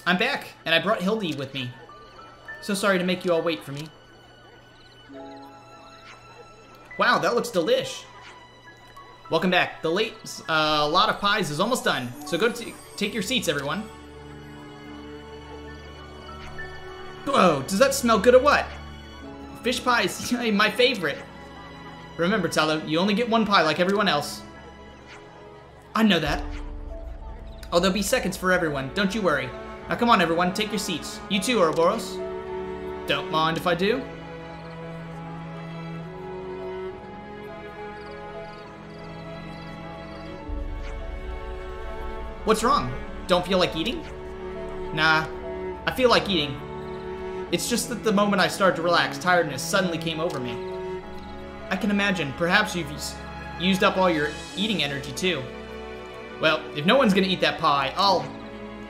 I'm back, and I brought Hildy with me. So sorry to make you all wait for me. Wow, that looks delish. Welcome back. The late lot of pies is almost done, so go take your seats, everyone. Whoa, does that smell good or what? Fish pies, my favorite. Remember, Talo, you only get one pie like everyone else. I know that. Oh, there'll be seconds for everyone, don't you worry. Now come on, everyone, take your seats. You too, Ouroboros. Don't mind if I do. What's wrong? Don't feel like eating? Nah, I feel like eating. It's just that the moment I started to relax, tiredness suddenly came over me. I can imagine, perhaps you've used up all your eating energy too. Well, if no one's gonna eat that pie,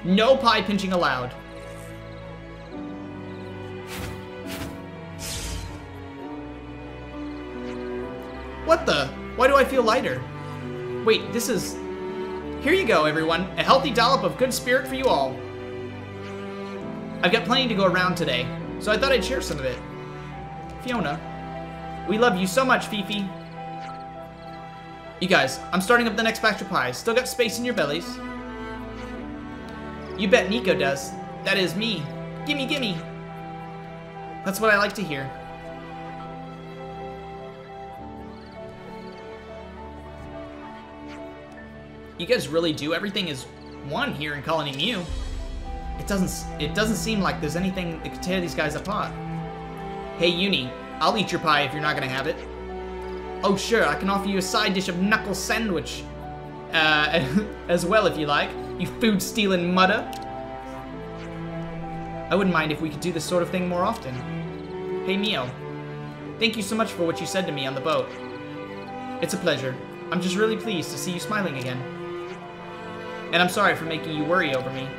no pie pinching allowed. What the? Why do I feel lighter? Wait, this is... Here you go, everyone. A healthy dollop of good spirit for you all. I've got plenty to go around today, so I thought I'd share some of it. Fiona, we love you so much, Fifi. You guys, I'm starting up the next batch of pies. Still got space in your bellies? You bet Nico does. That is me. Gimme, gimme. That's what I like to hear. You guys really do everything as one here in Colony Mu. It doesn't seem like there's anything that could tear these guys apart. Hey, Eunie, I'll eat your pie if you're not gonna have it. Oh, sure, I can offer you a side dish of knuckle sandwich. As well, if you like. You food-stealing mudder. I wouldn't mind if we could do this sort of thing more often. Hey, Mio. Thank you so much for what you said to me on the boat. It's a pleasure. I'm just really pleased to see you smiling again. And I'm sorry for making you worry over me.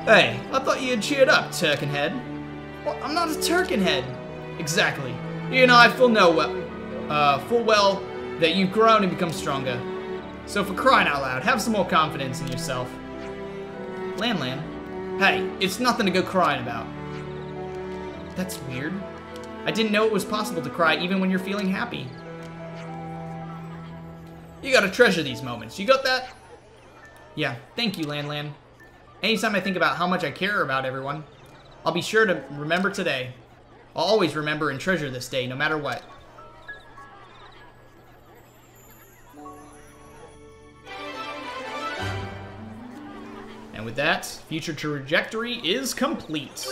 Hey, I thought you had cheered up, Turkenhead. Well, I'm not a Turkenhead. Exactly. You and I full well that you've grown and become stronger. So for crying out loud, have some more confidence in yourself. Lan. Hey, it's nothing to go crying about. That's weird. I didn't know it was possible to cry even when you're feeling happy. You gotta treasure these moments. You got that? Yeah, thank you, Lan. Anytime I think about how much I care about everyone, I'll be sure to remember today. I'll always remember and treasure this day, no matter what. And with that, future trajectory is complete.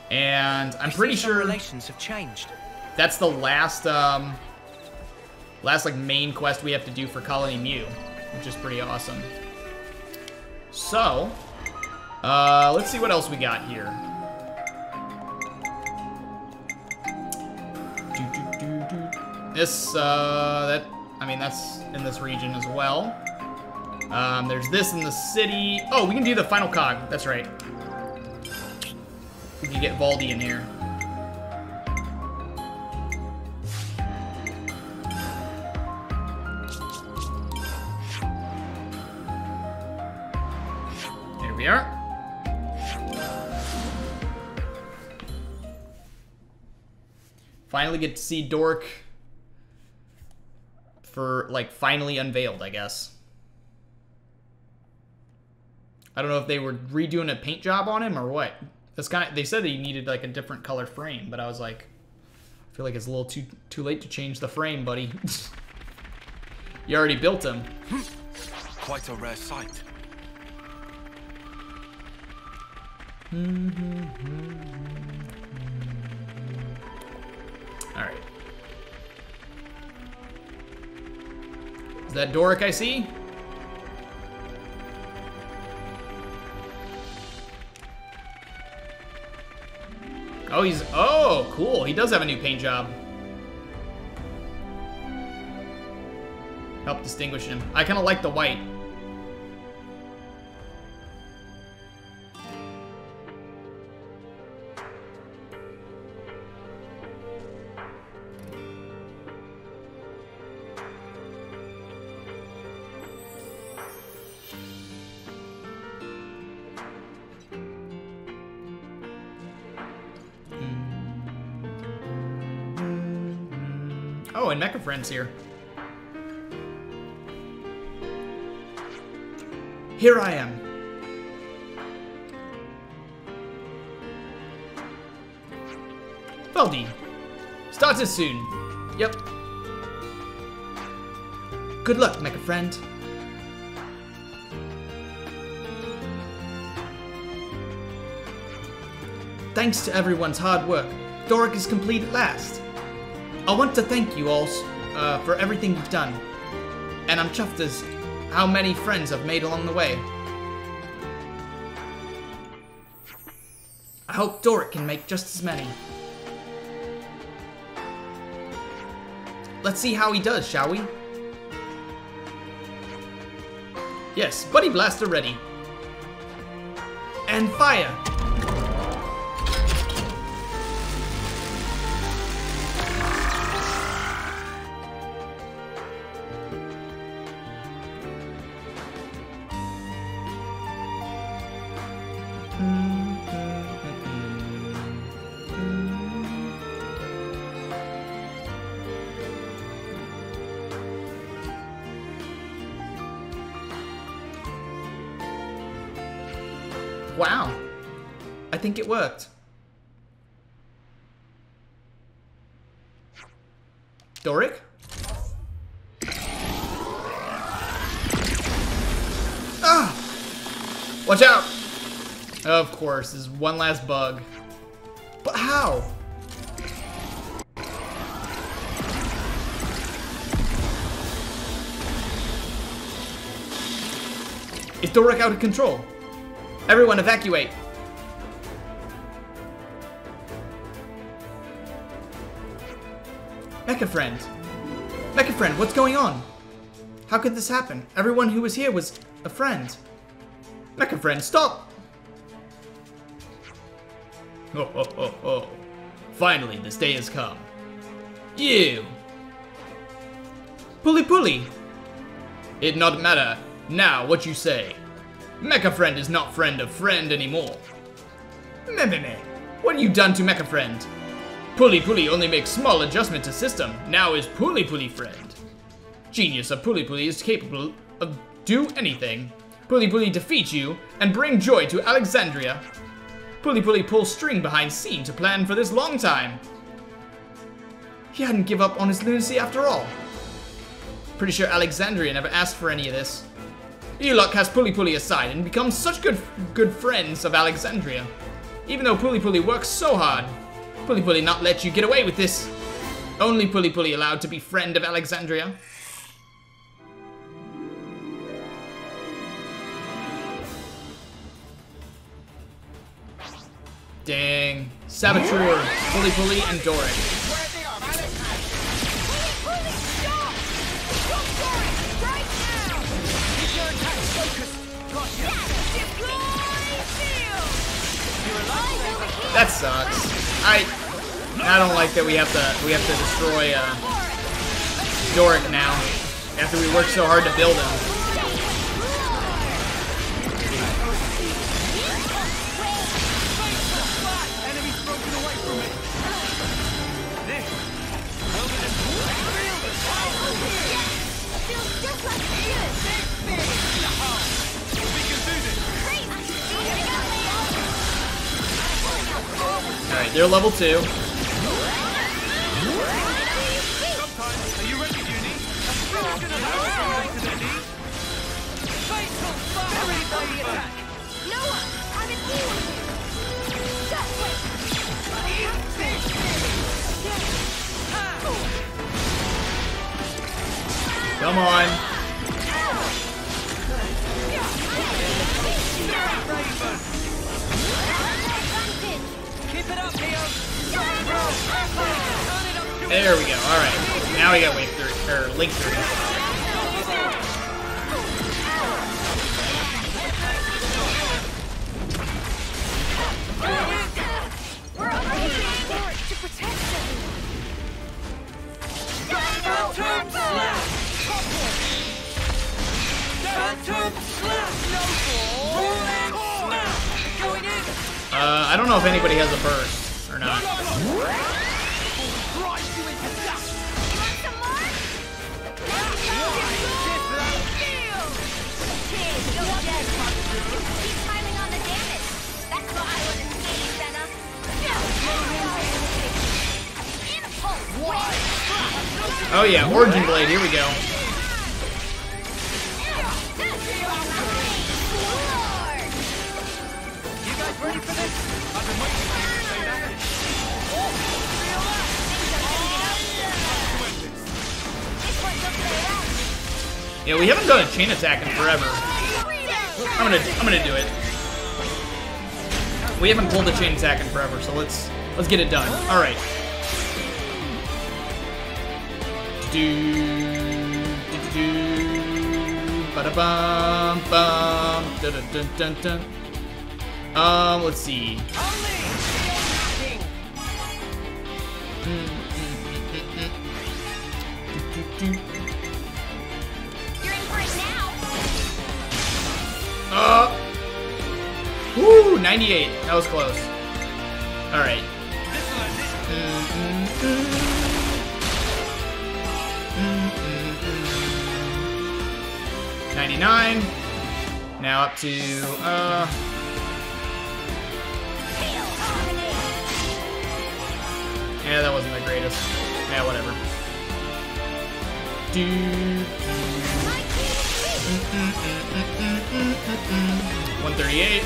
And I'm pretty sure relations have changed. That's the last like main quest we have to do for Colony Mew, which is pretty awesome. So, let's see what else we got here. This, that's in this region as well. There's this in the city. Oh, we can do the final cog. That's right. We can get Valdi in here. Here we are. Finally get to see Dork for, like, finally unveiled, I guess. I don't know if they were redoing a paint job on him or what. That's kind of, they said that he needed like a different color frame, but I was like, I feel like it's a little too late to change the frame, buddy. You already built him. Quite a rare sight. All right. Is that Doric I see? Oh, oh, cool. He does have a new paint job. Help distinguish him. I kind of like the white. Oh, and Mecha Friend's here. Here I am. Valdi. Started soon. Yep. Good luck, Mecha Friend. Thanks to everyone's hard work, Doric is complete at last. I want to thank you all for everything you've done, and I'm chuffed as how many friends I've made along the way. I hope Doric can make just as many. Let's see how he does, shall we? Yes, Buddy Blaster ready. And fire! Wow, I think it worked. Doric? Ah! Watch out! Of course, there's one last bug. But how? Is Doric out of control? Everyone evacuate! Mecha Friend! Mecha Friend, what's going on? How could this happen? Everyone who was here was a friend. Mecha Friend, stop! Ho ho ho ho. Finally, this day has come. You! Pulley Pulley! It not matter. Now, what you say? Mecha Friend is not friend of friend anymore. Meh. What have you done to Mecha Friend? Pulley only makes small adjustment to system. Now is Pulley Friend. Genius of Pulley is capable of do anything. Pulley defeat you and bring joy to Alexandria. Pulley pulls string behind scene to plan for this long time. He hadn't give up on his lunacy after all. Pretty sure Alexandria never asked for any of this. You lot cast Pulley aside and become such good friends of Alexandria. Even though Pulley works so hard, Pulley not let you get away with this. Only Pulley allowed to be friend of Alexandria. Dang. Saboteur, Pulley, and Doric. That sucks. I don't like that we have to destroy Doric now after we worked so hard to build him. Alright, they're level 2. Are you ready, Eunie? Come on. There we go. All right. Now we got Wave 3 or Link 3. We're over here to protect them. I don't know if anybody has a burst or not. Oh yeah, Origin Blade, here we go. You guys ready for this? I've been waiting for you to say that. Yeah, we haven't done a chain attack in forever. I'm gonna do it. We haven't pulled a chain attack in forever, so let's get it done. All right. Ba-da-bum, bum, da-da-dun-dun-dun. Let's see. You're in for it now. Woo, 98. That was close. All right. 99. Now up to yeah, that wasn't the greatest. Yeah, whatever. 138.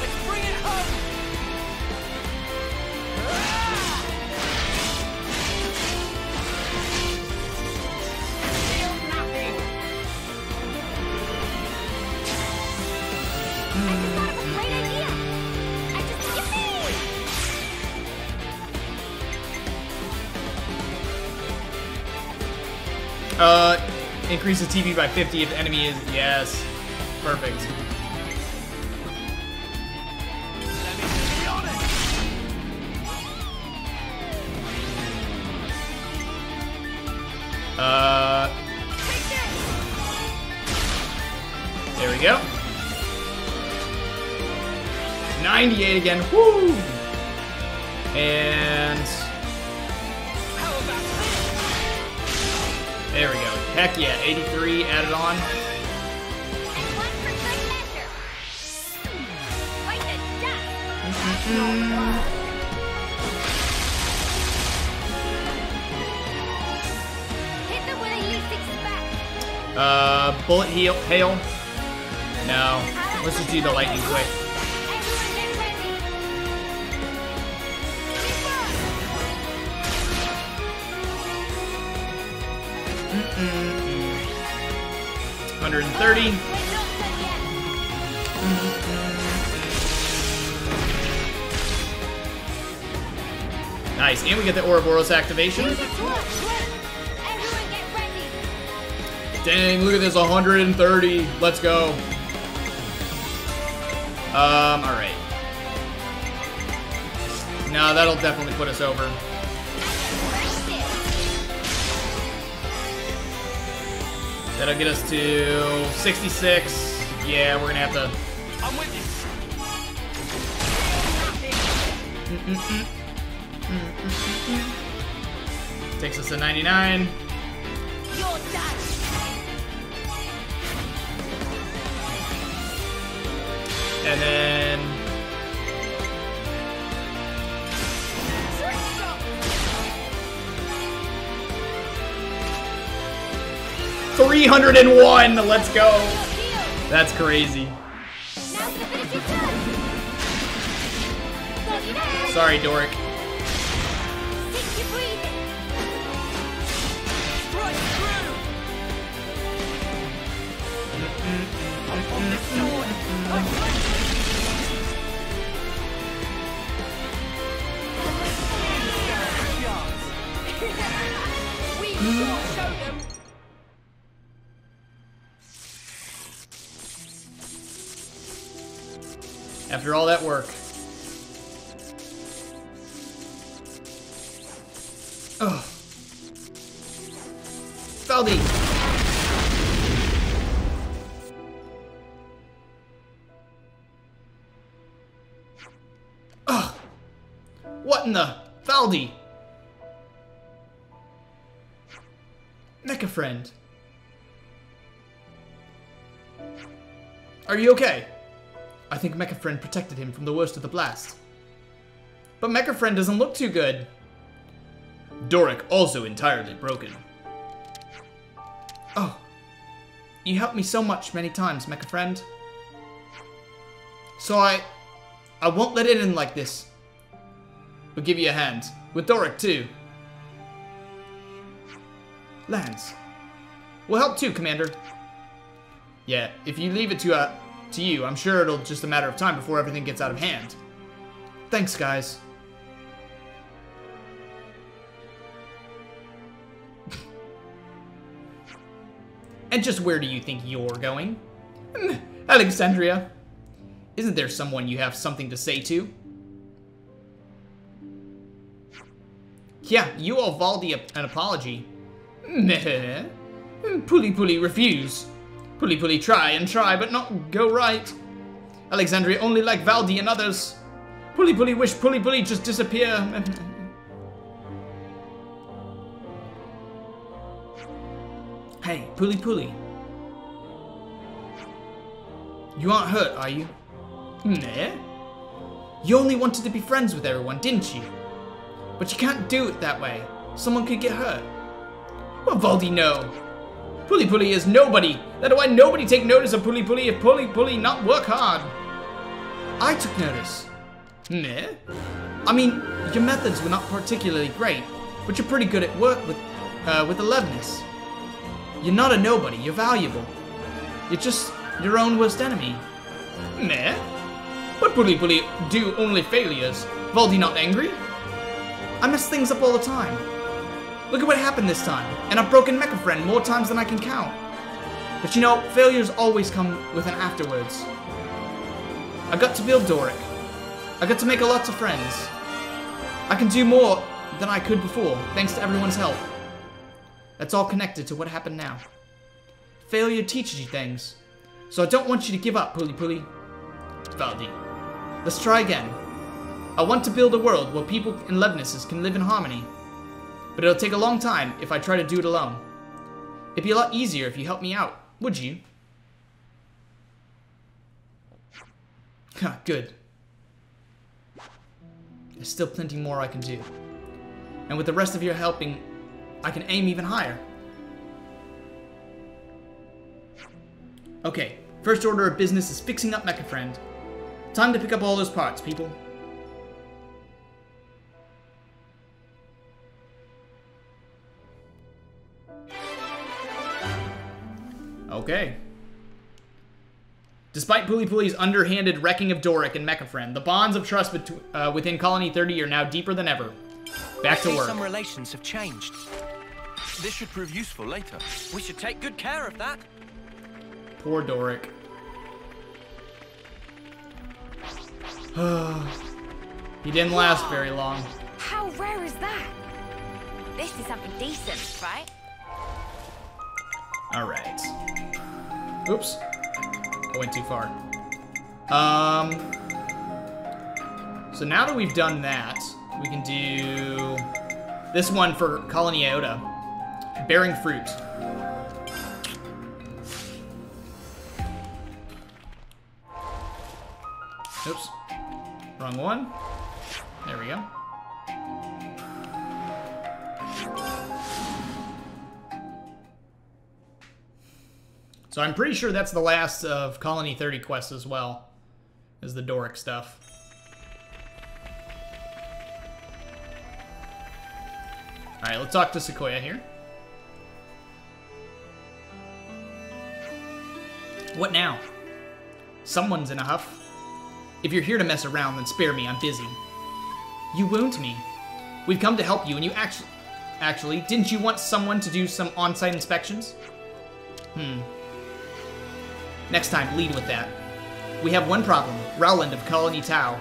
Let's bring it home. Increase the TV by 50 if the enemy is... Yes. Perfect. 98 again. Woo! And there we go. Heck yeah, 83 added on. And one for good measure. Quite the dust. Hit them when they least expect. Bullet hail. No, let's just do the lightning quick. Everyone get ready. 130. We're not done yet. Nice, and we get the Ouroboros activation. Everyone get ready. Dang, look at this, 130. Let's go. Alright. No, that'll definitely put us over. That'll get us to 66. Yeah, we're gonna have to... I'm with you. Takes us to 99. You're done. And then... 301. Let's go. That's crazy. Now to finish it done. Slow you down. Sorry, Doric. Stick your breathing. Strike through. I'm on the sword. We sure show them. After all that work. Oh. Valdi. Ugh. What in the... Valdi. Mecha friend. Are you okay? I think Mecha friend protected him from the worst of the blast. But Mecha friend doesn't look too good. Doric also entirely broken. Oh. You helped me so much many times, Mecha friend. So I won't let it in like this. We'll give you a hand. With Doric too. Lanz. We'll help too, Commander. Yeah, if you leave it to you, I'm sure it'll just a matter of time before everything gets out of hand. Thanks, guys. And just where do you think you're going? Alexandria. Isn't there someone you have something to say to? Yeah, you owe Valdi an apology. Meh. Puli refuse. Puli try and try, but not go right. Alexandria only like Valdi and others. Puli wish Puli just disappear. Hey, Puli. You aren't hurt, are you? Nah. You only wanted to be friends with everyone, didn't you? But you can't do it that way. Someone could get hurt. Well, Valdi, no. Puli is nobody. That's why nobody take notice of Puli if Puli not work hard. I took notice. Nah. I mean, your methods were not particularly great, but you're pretty good at work with alevness. You're not a nobody, you're valuable. You're just your own worst enemy. Nah. But Puli do only failures. Valdi not angry? I mess things up all the time. Look at what happened this time, and I've broken Mecha Friend more times than I can count. But you know, failures always come with an afterwards. I got to build Doric. I got to make lots of friends. I can do more than I could before, thanks to everyone's help. That's all connected to what happened now. Failure teaches you things, so I don't want you to give up, Puli. Valdi. Let's try again. I want to build a world where people and Levnesses can live in harmony. But it'll take a long time if I try to do it alone. It'd be a lot easier if you helped me out, would you? Good. There's still plenty more I can do. And with the rest of your helping, I can aim even higher. Okay, first order of business is fixing up Mecha Friend. Time to pick up all those parts, people. Okay. Despite Puli-Puli's underhanded wrecking of Doric and Mecha Friend, the bonds of trust within Colony 30 are now deeper than ever. Back to work. Some relations have changed. This should prove useful later. We should take good care of that. Poor Doric. He didn't last very long. How rare is that? This is something decent, right? Alright. Oops. I went too far. So now that we've done that, we can do this one for Colony Iota. Bearing fruit. Oops. Wrong one. There we go. So I'm pretty sure that's the last of Colony 30 quests as well, as the Doric stuff. Alright, let's talk to Sequoia here. What now? Someone's in a huff. If you're here to mess around, then spare me, I'm busy. You wound me. We've come to help you, and you actually, didn't you want someone to do some on-site inspections? Next time, lead with that. We have one problem, Rowland of Colony Tau.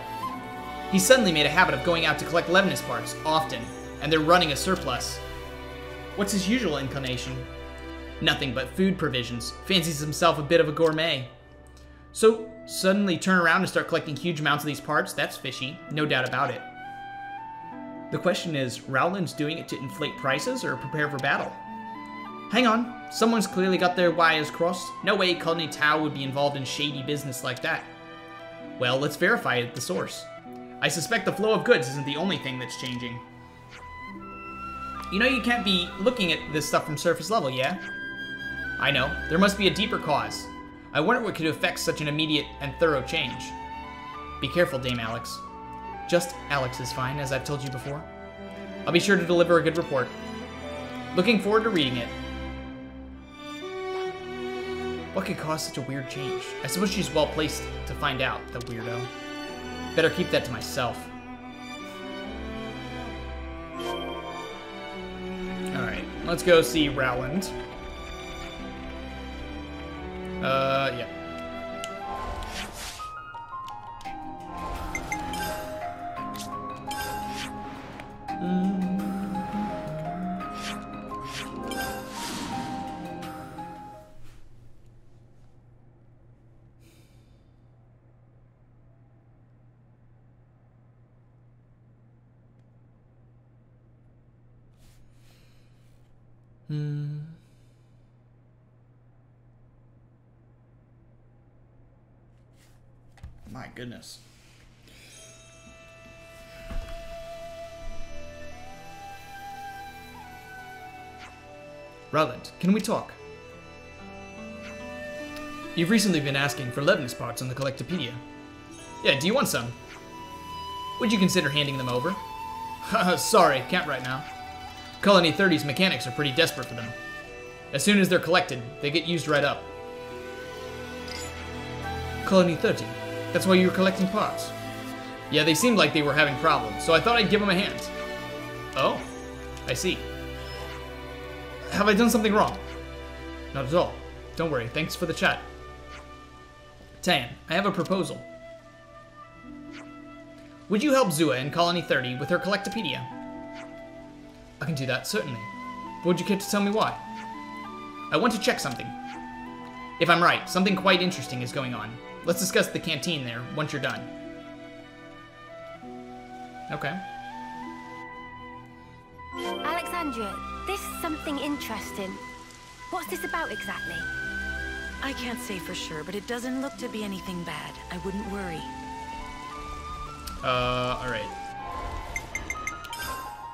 He suddenly made a habit of going out to collect Levinus parts, often, and they're running a surplus. What's his usual inclination? Nothing but food provisions. Fancies himself a bit of a gourmet. So, suddenly turn around and start collecting huge amounts of these parts? That's fishy, no doubt about it. The question is, Rowland's doing it to inflate prices or prepare for battle? Hang on, someone's clearly got their wires crossed. No way Colony Tau would be involved in shady business like that. Well, let's verify it at the source. I suspect the flow of goods isn't the only thing that's changing. You know you can't be looking at this stuff from surface level, yeah? I know, there must be a deeper cause. I wonder what could affect such an immediate and thorough change. Be careful, Dame Alex. Just Alex is fine, as I've told you before. I'll be sure to deliver a good report. Looking forward to reading it. What could cause such a weird change? I suppose she's well placed to find out, the weirdo. Better keep that to myself. Alright, let's go see Rowland. Yeah. My goodness. Rowland, can we talk? You've recently been asking for Levinus parts on the Collectopedia. Yeah, do you want some? Would you consider handing them over? Sorry, can't right now. Colony 30's mechanics are pretty desperate for them. As soon as they're collected, they get used right up. Colony 30? That's why you were collecting parts? Yeah, they seemed like they were having problems, so I thought I'd give them a hand. Oh, I see. Have I done something wrong? Not at all. Don't worry, thanks for the chat. Taion, I have a proposal. Would you help Zua in Colony 30 with her Collectopedia? I can do that, certainly. But would you care to tell me why? I want to check something. If I'm right, something quite interesting is going on. Let's discuss the canteen there, once you're done. Okay. Alexandria, this is something interesting. What's this about exactly? I can't say for sure, but it doesn't look to be anything bad. I wouldn't worry. Alright.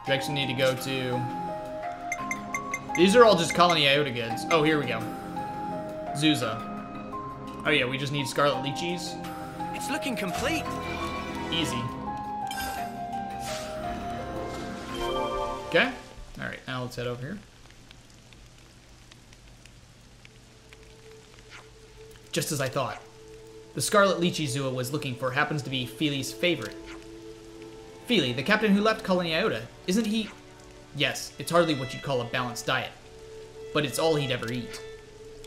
We actually need to go to... These are all just Colony Iota goods. Oh, here we go. Zuza. Oh yeah, we just need Scarlet Lychees. It's looking complete. Easy. Okay. Alright, now let's head over here. Just as I thought. The Scarlet Lychee Zua was looking for happens to be Feely's favorite. Feely, the captain who left Colony Iota, isn't he... Yes, it's hardly what you'd call a balanced diet. But it's all he'd ever eat.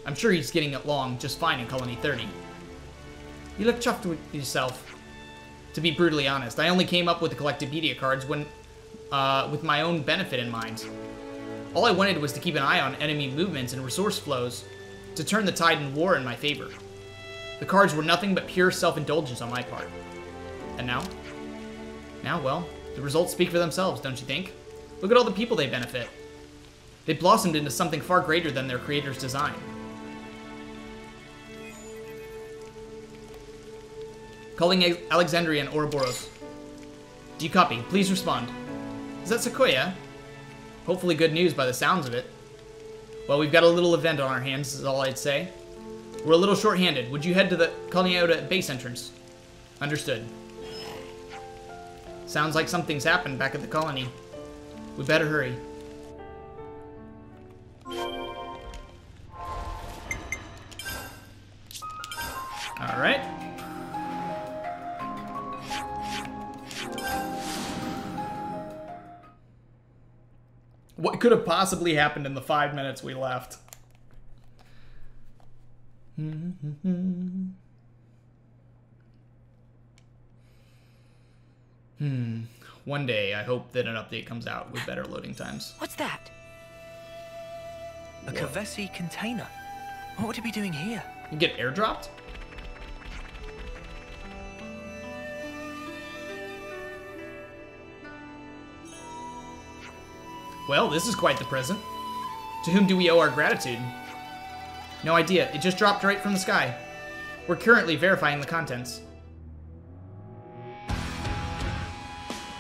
I'm sure he's getting along just fine in Colony 30. You look chuffed with yourself. To be brutally honest, I only came up with the Collectopedia cards when, with my own benefit in mind. All I wanted was to keep an eye on enemy movements and resource flows, to turn the tide in war in my favor. The cards were nothing but pure self-indulgence on my part. And now? Now, well, the results speak for themselves, don't you think? Look at all the people they benefit. They blossomed into something far greater than their creator's design. Calling Alexandria and Ouroboros. Do you copy? Please respond. Is that Sequoia? Hopefully good news by the sounds of it. Well, we've got a little event on our hands, is all I'd say. We're a little short-handed. Would you head to the Colony Iota base entrance? Understood. Sounds like something's happened back at the colony. We better hurry. Alright. What could have possibly happened in the 5 minutes we left? One day, I hope that an update comes out with better loading times. What's that? A Kevesi container. What would it be doing here? You get airdropped? Well, this is quite the present. To whom do we owe our gratitude? No idea. It just dropped right from the sky. We're currently verifying the contents.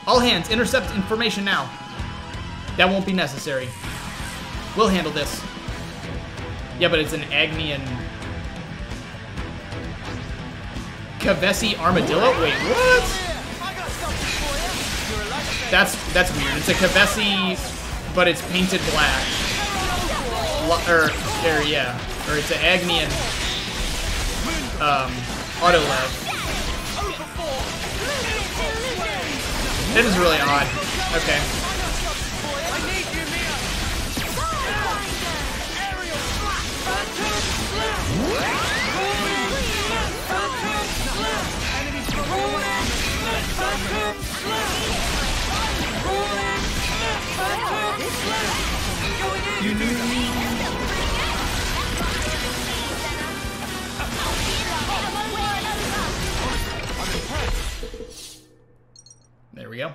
All hands, intercept information now. That won't be necessary. We'll handle this. Yeah, but it's an Agnian... Kevesi armadillo? Wait, what? That's weird. It's a Kevesi, but it's painted black. Yeah. Or it's an Agnian Autolev. That is really odd. Okay. There we go.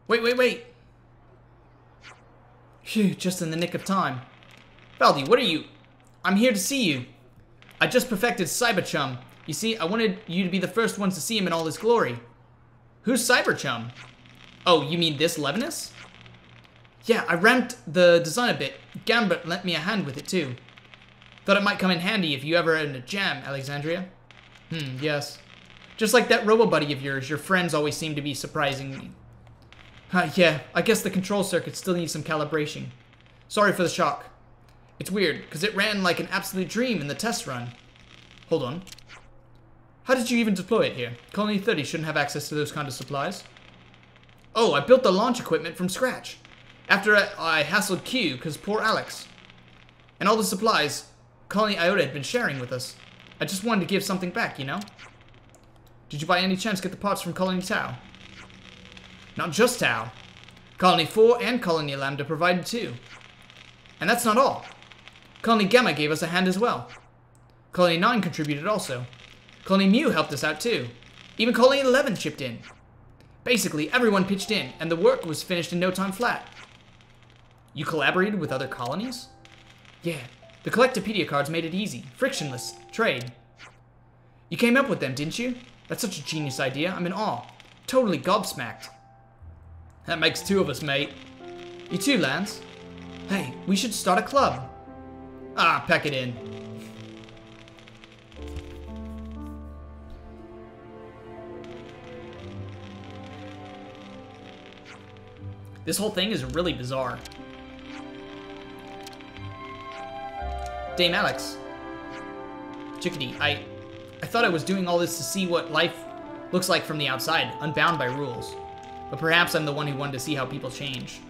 Wait. Phew, just in the nick of time. Baldi, what are you? I'm here to see you. I just perfected Cyberchum. You see, I wanted you to be the first ones to see him in all his glory. Who's Cyberchum? Oh, you mean this Levinus? Yeah, I ramped the design a bit. Gambit lent me a hand with it too. Thought it might come in handy if you ever had a jam, Alexandria. Yes. Just like that robo-buddy of yours, your friends always seem to be surprising me. Yeah, I guess the control circuit still needs some calibration. Sorry for the shock. It's weird, because it ran like an absolute dream in the test run. Hold on. How did you even deploy it here? Colony 30 shouldn't have access to those kind of supplies. Oh, I built the launch equipment from scratch. After I hassled Q, because poor Alex. And all the supplies Colony Iota had been sharing with us. I just wanted to give something back, you know? Did you by any chance get the parts from Colony Tau? Not just Tau. Colony 4 and Colony Lambda provided too. And that's not all. Colony Gamma gave us a hand as well. Colony 9 contributed also. Colony Mu helped us out too. Even Colony 11 chipped in. Basically, everyone pitched in, and the work was finished in no time flat. You collaborated with other colonies? Yeah, the Collectopedia cards made it easy, frictionless trade. You came up with them, didn't you? That's such a genius idea. I'm in awe. Totally gobsmacked. That makes 2 of us, mate. You too, Lanz. Hey, we should start a club. Ah, pack it in. This whole thing is really bizarre. Dame Alex. Chickadee, I thought I was doing all this to see what life looks like from the outside, unbound by rules. But perhaps I'm the one who wanted to see how people change.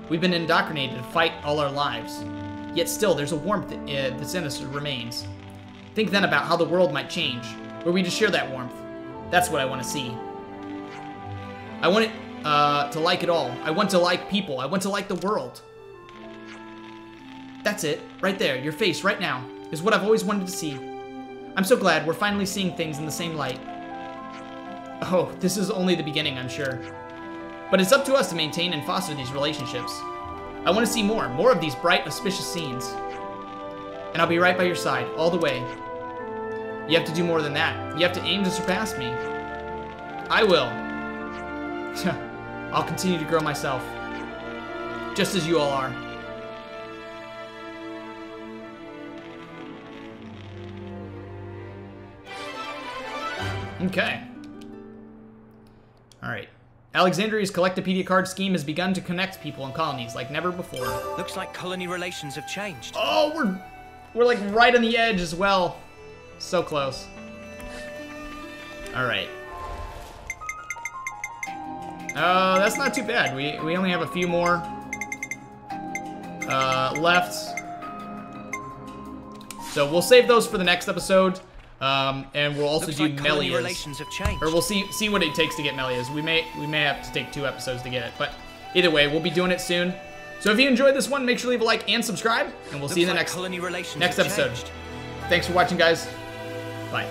We've been indoctrinated to fight all our lives. Yet still, there's a warmth that's in us that remains. Think then about how the world might change, where we just share that warmth. That's what I want to see. I want it to like it all. I want to like people. I want to like the world. That's it, right there, your face right now, is what I've always wanted to see. I'm so glad we're finally seeing things in the same light. Oh, this is only the beginning, I'm sure. But it's up to us to maintain and foster these relationships. I want to see more of these bright, auspicious scenes. And I'll be right by your side, all the way. You have to do more than that. You have to aim to surpass me. I will. I'll continue to grow myself. Just as you all are. Okay. Alright. Alexandria's Collectopedia card scheme has begun to connect people and colonies like never before. Looks like colony relations have changed. Oh, we're like right on the edge as well. So close. Alright. That's not too bad. We only have a few more left. So we'll save those for the next episode. And we'll also do Melia's. Relations have changed. Or we'll see what it takes to get Melia's. We may have to take 2 episodes to get it, but either way, we'll be doing it soon. So if you enjoyed this one, make sure to leave a like and subscribe, and we'll see you in the next episode. Thanks for watching, guys. Bye.